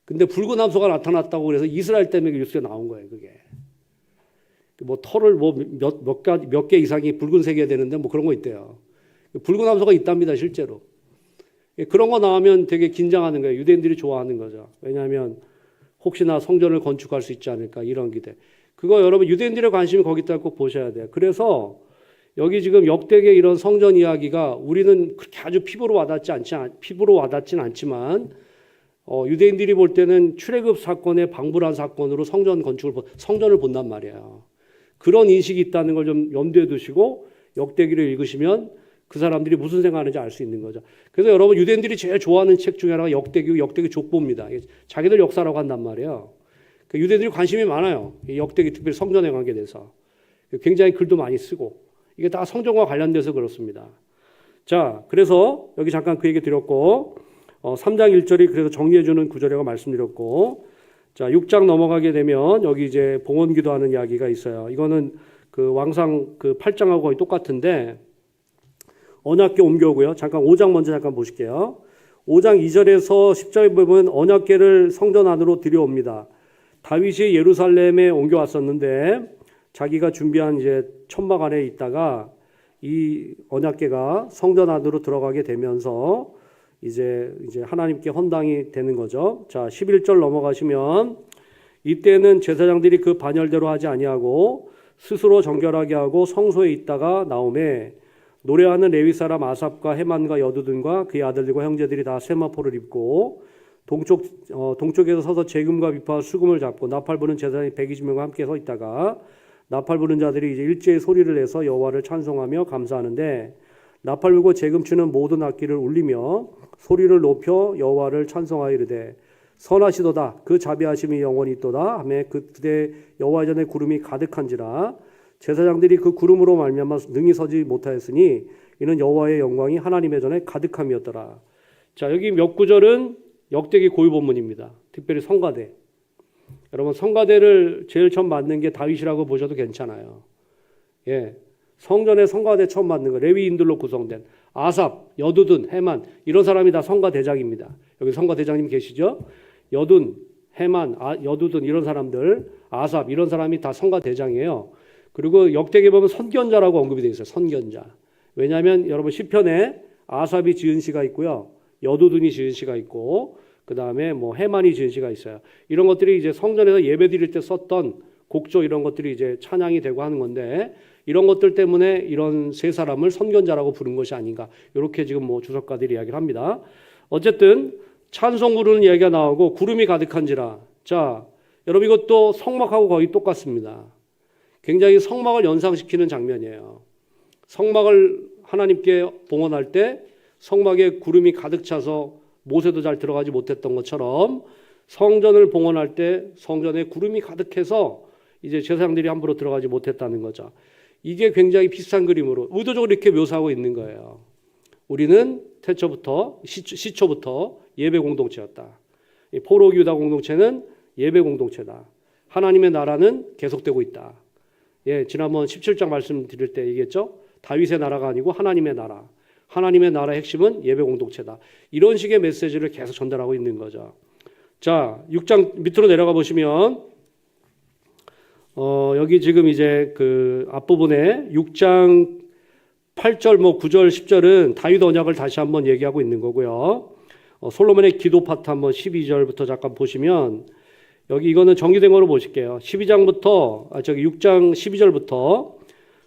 근데 붉은 암소가 나타났다고 그래서 이스라엘 때문에 뉴스에 나온 거예요. 그게. 털을 몇 개 이상이 붉은색이어야 되는데 그런 거 있대요. 붉은 암소가 있답니다. 실제로. 그런 거 나오면 되게 긴장하는 거예요. 유대인들이 좋아하는 거죠. 왜냐하면 혹시나 성전을 건축할 수 있지 않을까 이런 기대. 그거 여러분 유대인들의 관심이 거기다 꼭 보셔야 돼요. 그래서 여기 지금 역대기의 이런 성전 이야기가 우리는 그렇게 아주 피부로 와닿진 않지만 유대인들이 볼 때는 출애굽 사건의 방불한 사건으로 성전을 본단 말이에요. 그런 인식이 있다는 걸 좀 염두에 두시고 역대기를 읽으시면 그 사람들이 무슨 생각하는지 알 수 있는 거죠. 그래서 여러분 유대인들이 제일 좋아하는 책 중에 하나가 역대기 족보입니다. 자기들 역사라고 한단 말이에요. 유대인들이 관심이 많아요. 역대기 특별히 성전에 관계돼서. 굉장히 글도 많이 쓰고 이게 다 성전과 관련돼서 그렇습니다. 자, 그래서 여기 잠깐 그 얘기 드렸고 3장 1절이 그래서 정리해주는 구절이라고 말씀드렸고 자 6장 넘어가게 되면 여기 이제 봉헌기도하는 이야기가 있어요. 이거는 그 왕상 그 8장하고 거의 똑같은데 언약궤 옮겨오고요. 잠깐 5장 먼저 잠깐 보실게요. 5장 2절에서 10절에 보면 언약궤를 성전 안으로 들여옵니다. 다윗이 예루살렘에 옮겨왔었는데 자기가 준비한 이제 천막 안에 있다가 이 언약궤가 성전 안으로 들어가게 되면서 이제 하나님께 헌당이 되는 거죠. 자, 11절 넘어가시면 이때는 제사장들이 그 반열대로 하지 아니하고 스스로 정결하게 하고 성소에 있다가 나오매 노래하는 레위 사람 아삽과 헤만과 여두둔과 그의 아들들과 형제들이 다 세마포를 입고 동쪽에서 서서 재금과 비파와 수금을 잡고 나팔 부는 제사장이 120명과 함께 서 있다가 나팔 부는 자들이 이제 일제히 소리를 내서 여호와를 찬송하며 감사하는데 나팔 불고 재금 치는 모든 악기를 울리며 소리를 높여 여호와를 찬송하여 이르되 선하시도다 그 자비하심이 영원히 있도다 하며 그때 여호와 전에 구름이 가득한지라 제사장들이 그 구름으로 말미암아 능히 서지 못하였으니 이는 여호와의 영광이 하나님의 전에 가득함이었더라. 자, 여기 몇 구절은 역대기 고유 본문입니다. 특별히 성가대. 여러분 성가대를 제일 처음 만든 게 다윗이라고 보셔도 괜찮아요. 예, 성전에 성가대 처음 만든 거 레위인들로 구성된 아삽, 여두둔, 헤만 이런 사람이 다 성가대장입니다. 여기 성가대장님 계시죠? 여둔, 헤만, 여두둔 이런 사람들, 아삽 이런 사람이 다 성가대장이에요. 그리고 역대기에 보면 선견자라고 언급이 되어 있어요. 선견자. 왜냐하면 여러분 시편에 아삽이 지은 시가 있고요, 여두둔이 지은 시가 있고, 그 다음에 뭐 헤만이 지은 시가 있어요. 이런 것들이 이제 성전에서 예배 드릴 때 썼던 곡조 이런 것들이 이제 찬양이 되고 하는 건데, 이런 것들 때문에 이런 세 사람을 선견자라고 부른 것이 아닌가, 이렇게 지금 뭐 주석가들이 이야기를 합니다. 어쨌든 찬송 부르는 이야기가 나오고 구름이 가득한지라. 자, 여러분 이것도 성막하고 거의 똑같습니다. 굉장히 성막을 연상시키는 장면이에요. 성막을 하나님께 봉헌할 때 성막에 구름이 가득 차서 모세도 잘 들어가지 못했던 것처럼 성전을 봉헌할 때 성전에 구름이 가득해서 이제 제사장들이 함부로 들어가지 못했다는 거죠. 이게 굉장히 비슷한 그림으로 의도적으로 이렇게 묘사하고 있는 거예요. 우리는 태초부터 시초부터 예배 공동체였다. 포로기 유다 공동체는 예배 공동체다. 하나님의 나라는 계속되고 있다. 예, 지난번 17장 말씀드릴 때 얘기했죠. 다윗의 나라가 아니고 하나님의 나라. 하나님의 나라의 핵심은 예배 공동체다. 이런 식의 메시지를 계속 전달하고 있는 거죠. 자, 6장 밑으로 내려가 보시면 여기 지금 이제 그 앞부분에 6장 8절, 뭐 9절, 10절은 다윗 언약을 다시 한번 얘기하고 있는 거고요. 솔로몬의 기도 파트 한번 12절부터 잠깐 보시면 여기 이거는 정리된 거로 보실게요. 12장부터 6장 12절부터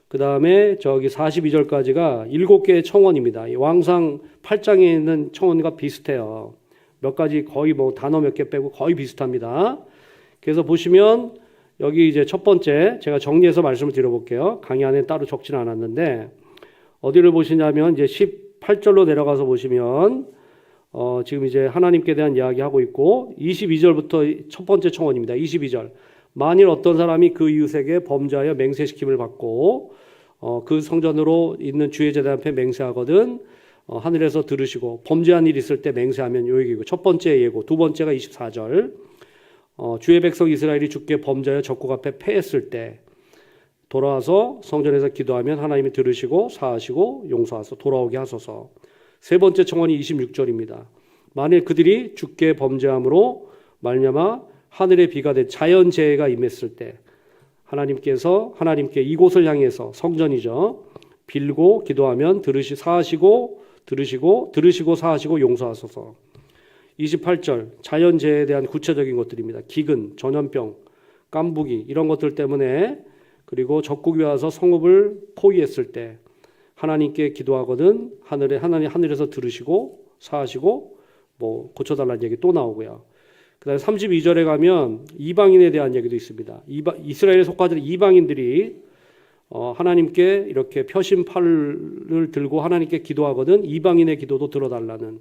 그 다음에 저기 42절까지가 7개의 청원입니다. 왕상 8장에 있는 청원과 비슷해요. 몇 가지 거의 뭐 단어 몇 개 빼고 거의 비슷합니다. 그래서 보시면 여기 이제 첫 번째 제가 정리해서 말씀을 드려볼게요. 강의 안에 따로 적지는 않았는데 어디를 보시냐면 이제 18절로 내려가서 보시면 지금 이제 하나님께 대한 이야기하고 있고 22절부터 첫 번째 청원입니다. 22절. 만일 어떤 사람이 그 이웃에게 범죄하여 맹세시킴을 받고 그 성전으로 있는 주의 제단 앞에 맹세하거든 하늘에서 들으시고 범죄한 일 있을 때 맹세하면 요 얘기고 첫 번째 예고, 두 번째가 24절. 주의 백성 이스라엘이 주께 범죄하여 적국 앞에 패했을 때 돌아와서 성전에서 기도하면 하나님이 들으시고 사하시고 용서하소 돌아오게 하소서. 세 번째 청원이 26절입니다. 만일 그들이 주께 범죄함으로 말미암아 하늘의 비가 된 자연재해가 임했을 때 하나님께 이곳을 향해서 성전이죠. 빌고 기도하면 사하시고 들으시고 사하시고 용서하소서. 28절 자연재해에 대한 구체적인 것들입니다. 기근, 전염병, 깐부기 이런 것들 때문에 그리고 적국이 와서 성읍을 포위했을 때 하나님께 기도하거든 하늘에서 들으시고 사하시고 뭐 고쳐달라는 얘기 또 나오고요. 그 다음에 32절에 가면 이방인에 대한 얘기도 있습니다. 이스라엘에 속하던 이방인들이 하나님께 이렇게 표심팔을 들고 하나님께 기도하거든 이방인의 기도도 들어달라는.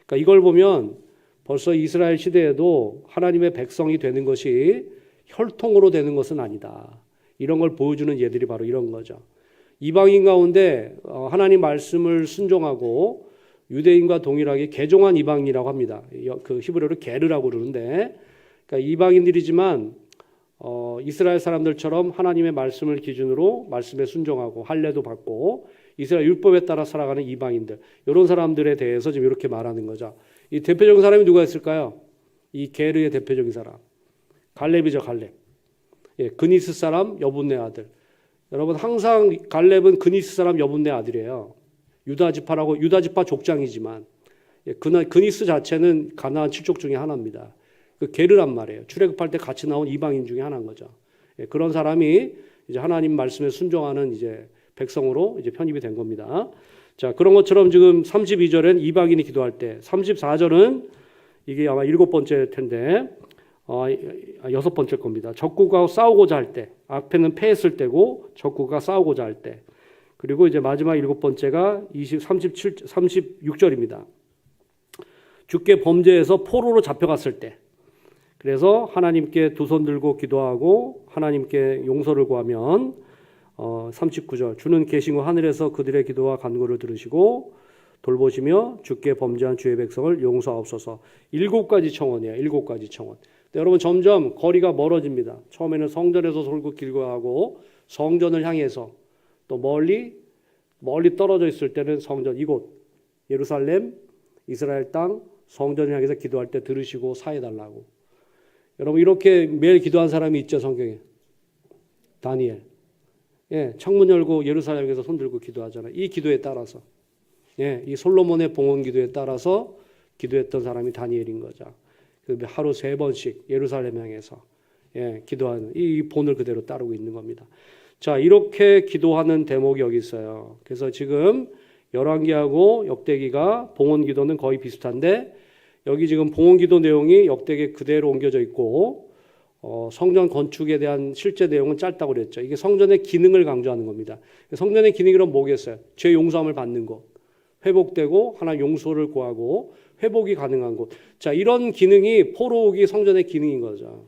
그러니까 이걸 보면 벌써 이스라엘 시대에도 하나님의 백성이 되는 것이 혈통으로 되는 것은 아니다. 이런 걸 보여주는 예들이 바로 이런 거죠. 이방인 가운데 하나님 말씀을 순종하고 유대인과 동일하게 개종한 이방인이라고 합니다. 그 히브리어로 게르라고 그러는데, 그러니까 이방인들이지만 이스라엘 사람들처럼 하나님의 말씀을 기준으로 말씀에 순종하고 할례도 받고 이스라엘 율법에 따라 살아가는 이방인들, 이런 사람들에 대해서 지금 이렇게 말하는 거죠. 이 대표적인 사람이 누가 있을까요? 이 게르의 대표적인 사람 갈렙이죠. 갈렙. 예, 그니스 사람 여분네 아들. 여러분 항상 갈렙은 그니스 사람 여분네 아들이에요. 유다 지파 족장이지만 그니스 자체는 가나안 7족 중에 하나입니다. 그 게르란 말이에요. 출애굽할 때 같이 나온 이방인 중에 하나인 거죠. 예, 그런 사람이 이제 하나님 말씀에 순종하는 이제 백성으로 이제 편입이 된 겁니다. 자, 그런 것처럼 지금 32절엔 이방인이 기도할 때, 34절은 이게 아마 7번째 텐데, 6번째 겁니다. 적국과 싸우고자 할 때, 앞에는 패했을 때고 적국과 싸우고자 할 때. 그리고 이제 마지막 7번째가 36절입니다. 주께 범죄에서 포로로 잡혀갔을 때, 그래서 하나님께 두 손 들고 기도하고 하나님께 용서를 구하면 39절 주는 계시고 하늘에서 그들의 기도와 간구를 들으시고 돌보시며 주께 범죄한 주의 백성을 용서하옵소서. 7가지 청원이에요. 7가지 청원. 근데 여러분 점점 거리가 멀어집니다. 처음에는 성전에서 돌고 기도하고 성전을 향해서 또 멀리 떨어져 있을 때는 성전 이곳 예루살렘 이스라엘 땅 성전을 향해서 기도할 때 들으시고 사해달라고. 여러분 이렇게 매일 기도한 사람이 있죠, 성경에. 다니엘. 예, 창문 열고 예루살렘에서 손 들고 기도하잖아요. 이 기도에 따라서. 예, 이 솔로몬의 봉헌 기도에 따라서 기도했던 사람이 다니엘인 거죠. 하루 3번씩 예루살렘 향해서 기도하는 이 본을 그대로 따르고 있는 겁니다. 자, 이렇게 기도하는 대목이 여기 있어요. 그래서 지금 열왕기하고 역대기가 봉헌 기도는 거의 비슷한데 여기 지금 봉헌 기도 내용이 역대기 그대로 옮겨져 있고 성전 건축에 대한 실제 내용은 짧다고 그랬죠. 이게 성전의 기능을 강조하는 겁니다. 성전의 기능이 그럼 뭐겠어요? 죄 용서함을 받는 것, 회복되고 하나님 용서를 구하고 회복이 가능한 곳. 자, 이런 기능이 포로오기 성전의 기능인 거죠.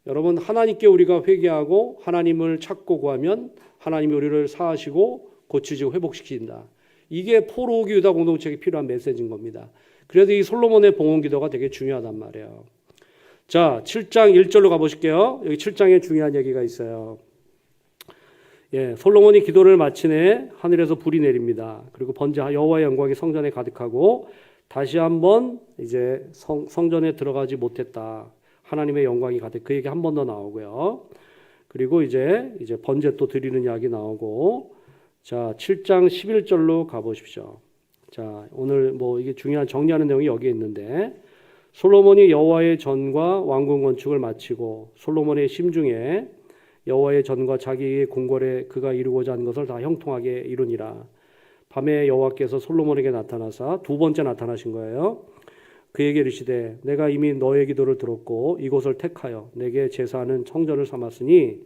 여러분 하나님께 우리가 회개하고 하나님을 찾고 구하면 하나님이 우리를 사하시고 고치시고 회복시킨다. 이게 포로오기 유다 공동체에 필요한 메시지인 겁니다. 그래서 이 솔로몬의 봉헌 기도가 되게 중요하단 말이에요. 자, 7장 1절로 가보실게요. 여기 7장에 중요한 얘기가 있어요. 예, 솔로몬이 기도를 마치네 하늘에서 불이 내립니다. 그리고 번제 여호와의 영광이 성전에 가득하고 다시 한번 이제 성전에 들어가지 못했다. 하나님의 영광이 가득. 그 얘기 한 번 더 나오고요. 그리고 이제 번제 또 드리는 이야기 나오고. 자, 7장 11절로 가보십시오. 자, 오늘 뭐 이게 중요한 정리하는 내용이 여기에 있는데 솔로몬이 여호와의 전과 왕궁 건축을 마치고 솔로몬의 심중에 여호와의 전과 자기의 궁궐에 그가 이루고자 하는 것을 다 형통하게 이루니라. 밤에 여호와께서 솔로몬에게 나타나사 2번째 나타나신 거예요. 그에게 이르시되 내가 이미 너의 기도를 들었고 이곳을 택하여 내게 제사하는 성전을 삼았으니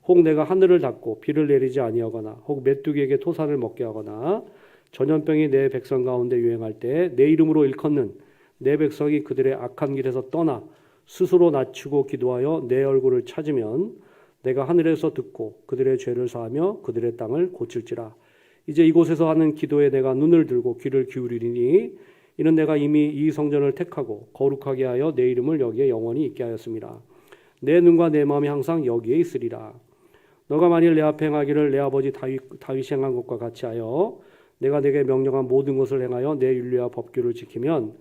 혹 내가 하늘을 닫고 비를 내리지 아니하거나 혹 메뚜기에게 토산을 먹게 하거나 전염병이 내 백성 가운데 유행할 때 내 이름으로 일컫는 내 백성이 그들의 악한 길에서 떠나 스스로 낮추고 기도하여 내 얼굴을 찾으면 내가 하늘에서 듣고 그들의 죄를 사하며 그들의 땅을 고칠지라. 이제 이곳에서 하는 기도에 내가 눈을 들고 귀를 기울이리니 이는 내가 이미 이 성전을 택하고 거룩하게 하여 내 이름을 여기에 영원히 있게 하였습니다. 내 눈과 내 마음이 항상 여기에 있으리라. 너가 만일 내 앞에 행하기를 내 아버지 다윗이 행한 것과 같이 하여 내가 내게 명령한 모든 것을 행하여 내 율례와 법규를 지키면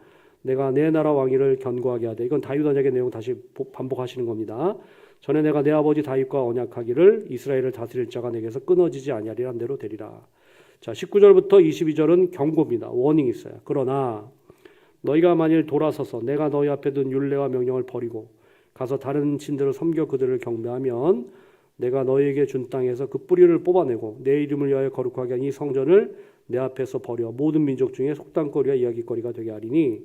내가 내 나라 왕위를 견고하게 하되. 이건 다윗 언약의 내용 다시 반복하시는 겁니다. 전에 내가 내 아버지 다윗과 언약하기를 이스라엘을 다스릴 자가 내게서 끊어지지 아니하리라 한 대로 되리라. 자, 19절부터 22절은 경고입니다. 워닝이 있어요. 그러나 너희가 만일 돌아서서 내가 너희 앞에 둔 율례와 명령을 버리고 가서 다른 신들을 섬겨 그들을 경배하면 내가 너희에게 준 땅에서 그 뿌리를 뽑아내고 내 이름을 위하여 거룩하게 한 이 성전을 내 앞에서 버려 모든 민족 중에 속담거리와 이야기거리가 되게 하리니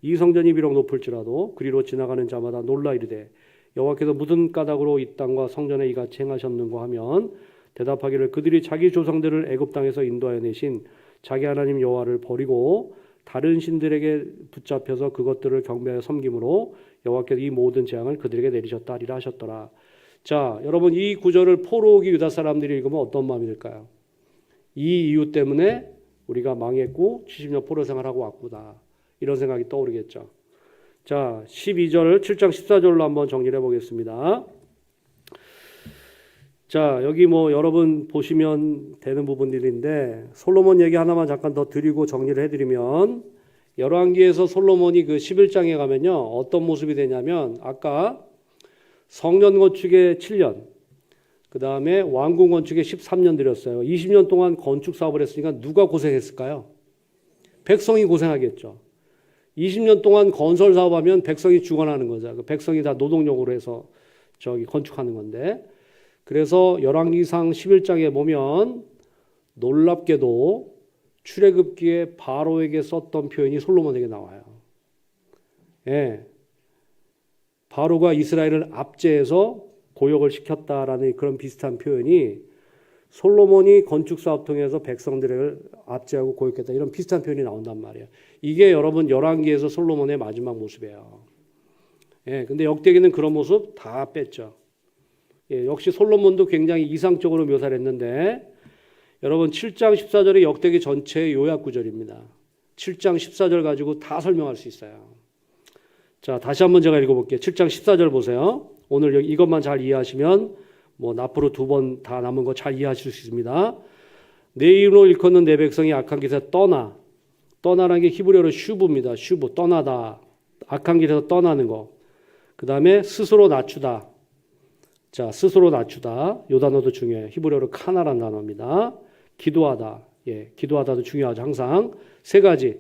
이 성전이 비록 높을지라도 그리로 지나가는 자마다 놀라 이르되 여호와께서 무슨 까닭으로 이 땅과 성전에 이같이 행하셨는고 하면 대답하기를 그들이 자기 조상들을 애굽 땅에서 인도하여 내신 자기 하나님 여호와를 버리고 다른 신들에게 붙잡혀서 그것들을 경배하여 섬김으로 여호와께서 이 모든 재앙을 그들에게 내리셨다 하리라 하셨더라. 자, 여러분 이 구절을 포로오기 유다 사람들이 읽으면 어떤 마음이 들까요? 이 이유 때문에 우리가 망했고 70년 포로 생활하고 왔구나. 이런 생각이 떠오르겠죠. 자, 12절 7장 14절로 한번 정리를 해보겠습니다. 자, 여기 뭐 여러분 보시면 되는 부분들인데 솔로몬 얘기 하나만 잠깐 더 드리고 정리를 해드리면 열왕기에서 솔로몬이 그 11장에 가면요 어떤 모습이 되냐면 아까 성전 건축에 7년 그 다음에 왕궁 건축에 13년 들였어요. 20년 동안 건축 사업을 했으니까 누가 고생했을까요? 백성이 고생하겠죠. 20년 동안 건설 사업하면 백성이 죽어나는 거죠. 그 백성이 다 노동력으로 해서 건축하는 건데 그래서 열왕기상 11장에 보면 놀랍게도 출애굽기에 바로에게 썼던 표현이 솔로몬에게 나와요. 예. 바로가 이스라엘을 압제해서 고역을 시켰다라는 그런 비슷한 표현이 솔로몬이 건축 사업 통해서 백성들을 압제하고 고육했다. 이런 비슷한 표현이 나온단 말이에요. 이게 여러분 열왕기에서 솔로몬의 마지막 모습이에요. 예, 근데 역대기는 그런 모습 다 뺐죠. 예, 역시 솔로몬도 굉장히 이상적으로 묘사를 했는데 여러분 7장 14절이 역대기 전체의 요약 구절입니다. 7장 14절 가지고 다 설명할 수 있어요. 자, 다시 한번 제가 읽어볼게요. 7장 14절 보세요. 오늘 이것만 잘 이해하시면 앞으로 2번 다 남은 거 잘 이해하실 수 있습니다. 내 이름으로 일컫는 내 백성이 악한 길에서 떠나라는 게 히브리어로 슈브입니다. 슈브, 떠나다. 악한 길에서 떠나는 거. 그 다음에 스스로 낮추다. 자, 스스로 낮추다. 요 단어도 중요해요. 히브리어로 카나라는 단어입니다. 기도하다. 예, 기도하다도 중요하죠. 항상 3가지.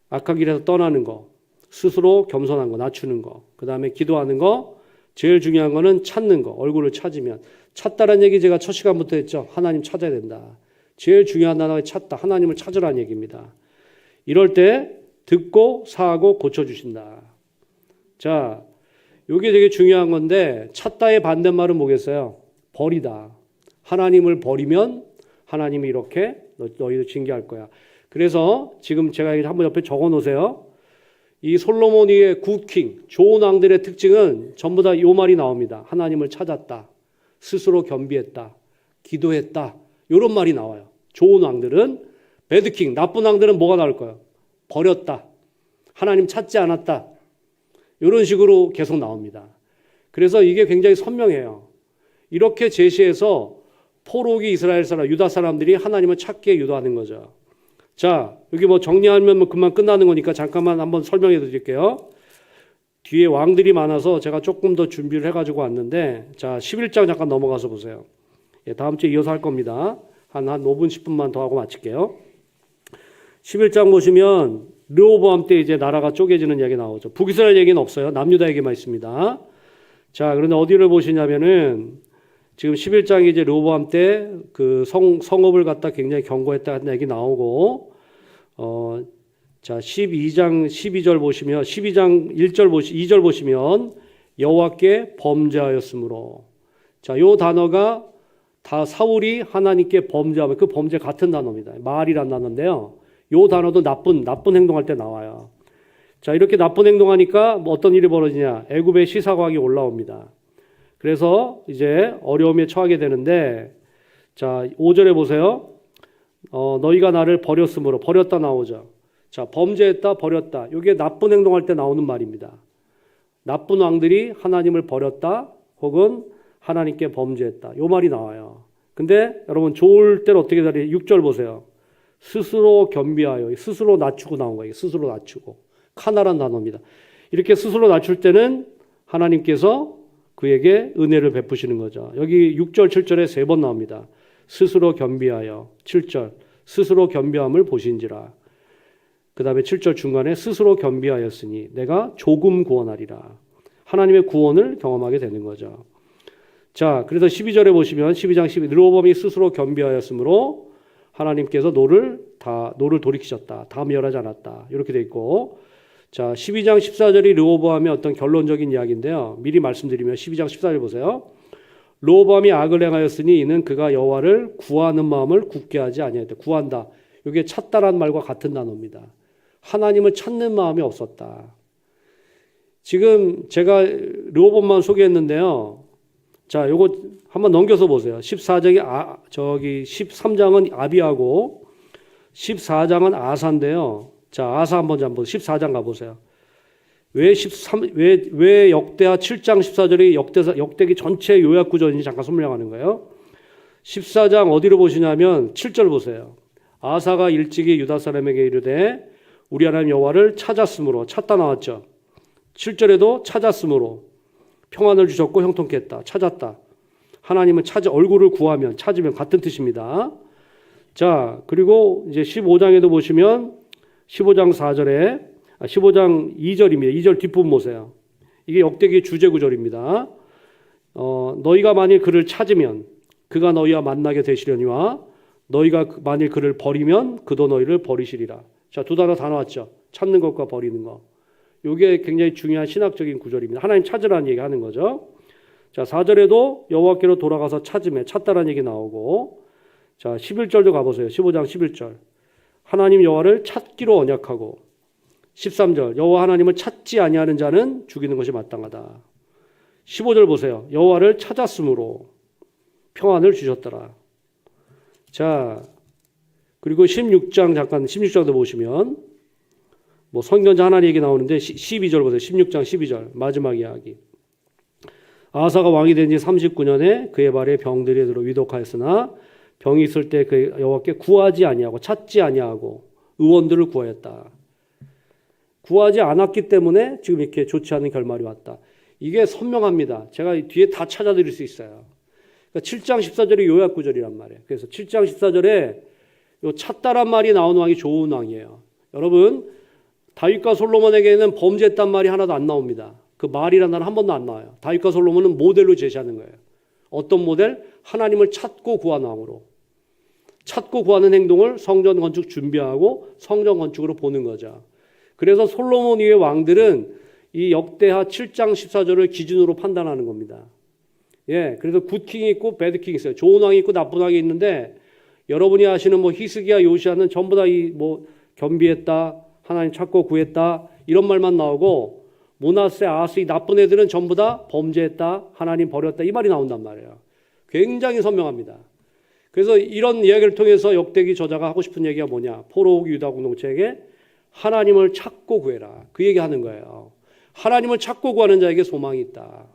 악한 길에서 떠나는 거. 스스로 겸손한 거, 낮추는 거. 그 다음에 기도하는 거. 제일 중요한 거는 찾는 거. 얼굴을 찾으면. 찾다라는 얘기 제가 첫 시간부터 했죠. 하나님 찾아야 된다. 제일 중요한 단어가 찾다. 하나님을 찾으라는 얘기입니다. 이럴 때 듣고 사하고 고쳐주신다. 자, 이게 되게 중요한 건데 찾다의 반대말은 뭐겠어요? 버리다. 하나님을 버리면 하나님이 이렇게 너희도 징계할 거야. 그래서 지금 제가 한번 옆에 적어 놓으세요. 이 솔로몬의 굿킹, 좋은 왕들의 특징은 전부 다 이 말이 나옵니다. 하나님을 찾았다. 스스로 겸비했다. 기도했다. 이런 말이 나와요. 좋은 왕들은. 배드킹, 나쁜 왕들은 뭐가 나올까요? 버렸다. 하나님 찾지 않았다. 이런 식으로 계속 나옵니다. 그래서 이게 굉장히 선명해요. 이렇게 제시해서 포로기 이스라엘 사람, 유다 사람들이 하나님을 찾게 유도하는 거죠. 자, 여기 정리하면 금방 끝나는 거니까 잠깐만 한번 설명해 드릴게요. 뒤에 왕들이 많아서 제가 조금 더 준비를 해가지고 왔는데, 자, 11장 잠깐 넘어가서 보세요. 예, 다음 주에 이어서 할 겁니다. 한 5분, 10분만 더 하고 마칠게요. 11장 보시면, 르호보암 때 이제 나라가 쪼개지는 이야기 나오죠. 북이스라엘 얘기는 없어요. 남유다 얘기만 있습니다. 자, 그런데 어디를 보시냐면은, 지금 11장이 이제 르호보암 때 그 성읍을 갖다 굉장히 경고했다는 얘기 나오고, 자, 12장 12절 보시면, 12장 2절 보시면, 여호와께 범죄하였으므로. 자, 요 단어가 다 사울이 하나님께 범죄하면 그 범죄 같은 단어입니다. 말이란 단어인데요. 요 단어도 나쁜 행동할 때 나와요. 자, 이렇게 나쁜 행동하니까 어떤 일이 벌어지냐? 애굽의 시사과학이 올라옵니다. 그래서 이제 어려움에 처하게 되는데, 자, 5절에 보세요. 너희가 나를 버렸으므로, 버렸다 나오죠. 자, 범죄했다, 버렸다. 이게 나쁜 행동할 때 나오는 말입니다. 나쁜 왕들이 하나님을 버렸다, 혹은 하나님께 범죄했다. 요 말이 나와요. 근데 여러분 좋을 때는 어떻게 다리? 6절 보세요. 스스로 겸비하여, 스스로 낮추고 나온 거예요. 스스로 낮추고. 카나란 단어입니다. 이렇게 스스로 낮출 때는 하나님께서 그에게 은혜를 베푸시는 거죠. 여기 6절, 7절에 3번 나옵니다. 스스로 겸비하여. 7절, 스스로 겸비함을 보신지라. 그 다음에 7절 중간에 스스로 겸비하였으니 내가 조금 구원하리라. 하나님의 구원을 경험하게 되는 거죠. 자, 그래서 12절에 보시면 12장 12, 르호보암이 스스로 겸비하였으므로 하나님께서 노를 돌이키셨다. 다 멸하지 않았다. 이렇게 돼 있고, 자, 12장 14절이 르호보암의 어떤 결론적인 이야기인데요. 미리 말씀드리면 12장 14절 보세요. 르호보암이 악을 행하였으니 이는 그가 여호와를 구하는 마음을 굳게 하지 아니하였다. 구한다. 이게 찾다라는 말과 같은 단어입니다. 하나님을 찾는 마음이 없었다. 지금 제가 르호보암만 소개했는데요. 자, 요거 한번 넘겨서 보세요. 13장은 아비하고 14장은 아사인데요. 자, 아사 한번 14장 가보세요. 왜 역대하 7장 14절이 역대기 전체 요약 구절인지 잠깐 설명하는 거예요. 14장 어디로 보시냐면 7절 보세요. 아사가 일찍이 유다 사람에게 이르되 우리 하나님 여호와를 찾았으므로, 찾다 나왔죠. 7절에도 찾았으므로 평안을 주셨고 형통케 했다. 찾았다. 하나님은 얼굴을 구하면, 찾으면 같은 뜻입니다. 자, 그리고 이제 15장에도 보시면 15장 2절입니다. 2절 뒷부분 보세요. 이게 역대기 주제 구절입니다. 너희가 만일 그를 찾으면 그가 너희와 만나게 되시려니와 너희가 만일 그를 버리면 그도 너희를 버리시리라. 자, 두 단어 다 나왔죠. 찾는 것과 버리는 것. 이게 굉장히 중요한 신학적인 구절입니다. 하나님 찾으라는 얘기 하는 거죠. 자, 4절에도 여호와께로 돌아가서 찾다라는 얘기 나오고, 자, 11절도 가보세요. 15장 11절. 하나님 여호와를 찾기로 언약하고 13절. 여호와 하나님을 찾지 아니하는 자는 죽이는 것이 마땅하다. 15절 보세요. 여호와를 찾았으므로 평안을 주셨더라. 자, 그리고 16장 잠깐 16장도 보시면 뭐 선견자 하나님 얘기 나오는데 12절 보세요. 16장 12절 마지막 이야기. 아하사가 왕이 된 지 39년에 그의 발에 병들이 들어 위독하였으나 병이 있을 때 그 여호와께 구하지 아니하고 찾지 아니하고 의원들을 구하였다. 구하지 않았기 때문에 지금 이렇게 좋지 않은 결말이 왔다. 이게 선명합니다. 제가 뒤에 다 찾아드릴 수 있어요. 그러니까 7장 14절이 요약 구절이란 말이에요. 그래서 7장 14절에 요 찾다란 말이 나오는 왕이 좋은 왕이에요. 여러분 다윗과 솔로몬에게는 범죄했단 말이 하나도 안 나옵니다. 그 말이라는 말은 한 번도 안 나와요. 다윗과 솔로몬은 모델로 제시하는 거예요. 어떤 모델? 하나님을 찾고 구하는 왕으로. 찾고 구하는 행동을 성전 건축 준비하고 성전 건축으로 보는 거죠. 그래서 솔로몬 이후의 왕들은 이 역대하 7장 14절을 기준으로 판단하는 겁니다. 예, 그래서 굿킹이 있고 배드킹이 있어요. 좋은 왕이 있고 나쁜 왕이 있는데 여러분이 아시는 뭐 히스기야, 요시아는 전부 다 이 뭐 겸비했다, 하나님 찾고 구했다 이런 말만 나오고 모나세, 아하스 이 나쁜 애들은 전부 다 범죄했다, 하나님 버렸다 이 말이 나온단 말이에요. 굉장히 선명합니다. 그래서 이런 이야기를 통해서 역대기 저자가 하고 싶은 얘기가 뭐냐? 포로옥 유다 공동체에게 하나님을 찾고 구해라. 그 얘기하는 거예요. 하나님을 찾고 구하는 자에게 소망이 있다.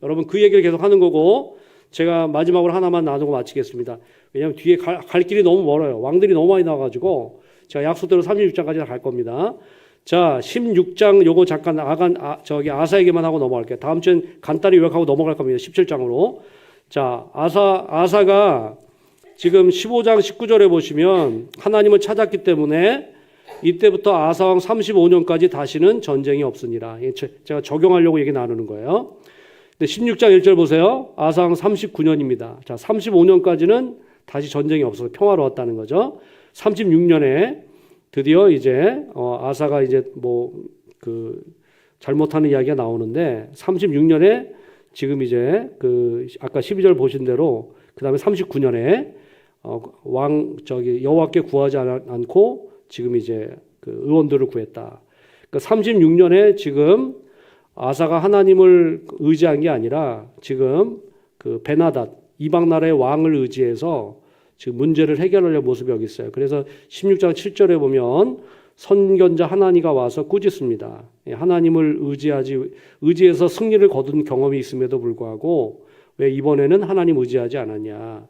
여러분 그 얘기를 계속 하는 거고 제가 마지막으로 하나만 나누고 마치겠습니다. 왜냐하면 뒤에 갈 길이 너무 멀어요. 왕들이 너무 많이 나와가지고 제가 약속대로 36장까지 갈 겁니다. 자, 16장 요거 잠깐 아사에게만 하고 넘어갈게요. 다음 주엔 간단히 요약하고 넘어갈 겁니다. 17장으로. 자, 아사가 지금 15장 19절에 보시면 하나님을 찾았기 때문에 이때부터 아사왕 35년까지 다시는 전쟁이 없으니라. 제가 적용하려고 얘기 나누는 거예요. 근데 16장 1절 보세요. 아사왕 39년입니다. 자, 35년까지는 다시 전쟁이 없어서 평화로웠다는 거죠. 36년에 드디어 이제 아사가 이제 뭐 그 잘못하는 이야기가 나오는데 36년에 지금 이제 그 아까 12절 보신 대로 그다음에 39년에 여호와께 구하지 않고 지금 이제 그 의원들을 구했다. 그러니까 36년에 지금 아사가 하나님을 의지한 게 아니라 지금 그 베나닷 이방 나라의 왕을 의지해서 지금 문제를 해결하려는 모습이 여기 있어요. 그래서 16장 7절에 보면 선견자 하나니가 와서 꾸짖습니다. 하나님을 의지해서 승리를 거둔 경험이 있음에도 불구하고 왜 이번에는 하나님 의지하지 않았냐?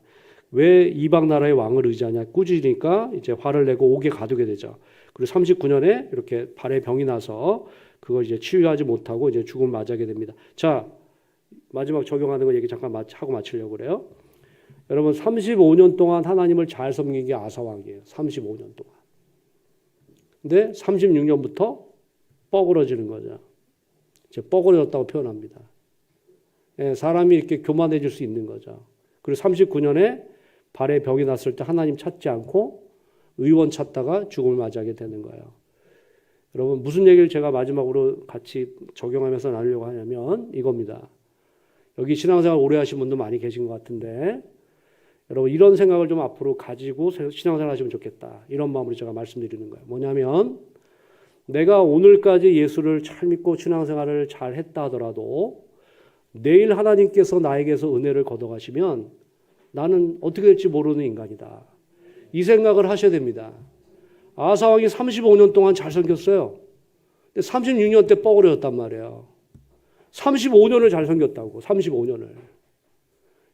왜 이방 나라의 왕을 의지하냐? 꾸짖으니까 이제 화를 내고 옥에 가두게 되죠. 그리고 39년에 이렇게 발에 병이 나서 그걸 이제 치유하지 못하고 이제 죽음을 맞이하게 됩니다. 자, 마지막 적용하는 거 얘기 잠깐 하고 마치려고 그래요. 여러분 35년 동안 하나님을 잘 섬긴 게 아사왕이에요. 35년 동안. 근데 36년부터 뻐그러지는 거죠. 이제 뻐그러졌다고 표현합니다. 예, 사람이 이렇게 교만해질 수 있는 거죠. 그리고 39년에 발에 병이 났을 때 하나님 찾지 않고 의원 찾다가 죽음을 맞이하게 되는 거예요. 여러분 무슨 얘기를 제가 마지막으로 같이 적용하면서 나누려고 하냐면 이겁니다. 여기 신앙생활 오래 하신 분도 많이 계신 것 같은데 여러분 이런 생각을 좀 앞으로 가지고 신앙생활 하시면 좋겠다. 이런 마음으로 제가 말씀드리는 거예요. 뭐냐면 내가 오늘까지 예수를 잘 믿고 신앙생활을 잘 했다 하더라도 내일 하나님께서 나에게서 은혜를 걷어가시면 나는 어떻게 될지 모르는 인간이다. 이 생각을 하셔야 됩니다. 아사왕이 35년 동안 잘 섬겼어요. 근데 36년 때 뻐그러졌단 말이에요. 35년을 잘 섬겼다고. 35년을.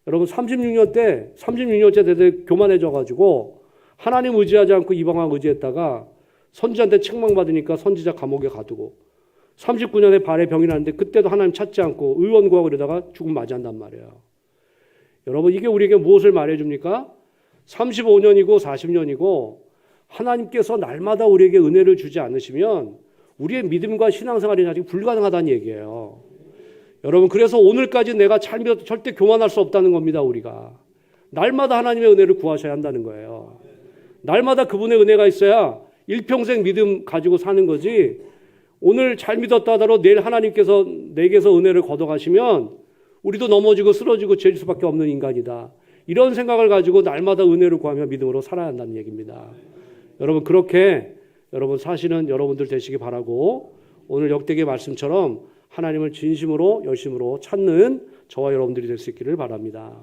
여러분 36년째 되게 교만해져가지고 하나님 의지하지 않고 이방왕 의지했다가 선지자한테 책망받으니까 선지자 감옥에 가두고 39년에 발에 병이 났는데 그때도 하나님 찾지 않고 의원 구하고 그러다가 죽음 맞이한단 말이에요. 여러분 이게 우리에게 무엇을 말해줍니까? 35년이고 40년이고 하나님께서 날마다 우리에게 은혜를 주지 않으시면 우리의 믿음과 신앙생활이 아직 불가능하다는 얘기예요. 여러분 그래서 오늘까지 내가 잘 믿어도 절대 교만할 수 없다는 겁니다. 우리가 날마다 하나님의 은혜를 구하셔야 한다는 거예요. 날마다 그분의 은혜가 있어야 일평생 믿음 가지고 사는 거지 오늘 잘 믿었다 하더라도 내일 하나님께서 내게서 은혜를 걷어가시면 우리도 넘어지고 쓰러지고 죄질 수밖에 없는 인간이다. 이런 생각을 가지고 날마다 은혜를 구하며 믿음으로 살아야 한다는 얘기입니다. 여러분 그렇게 여러분 사시는 여러분들 되시기 바라고 오늘 역대기의 말씀처럼 하나님을 진심으로 열심으로 찾는 저와 여러분들이 될 수 있기를 바랍니다.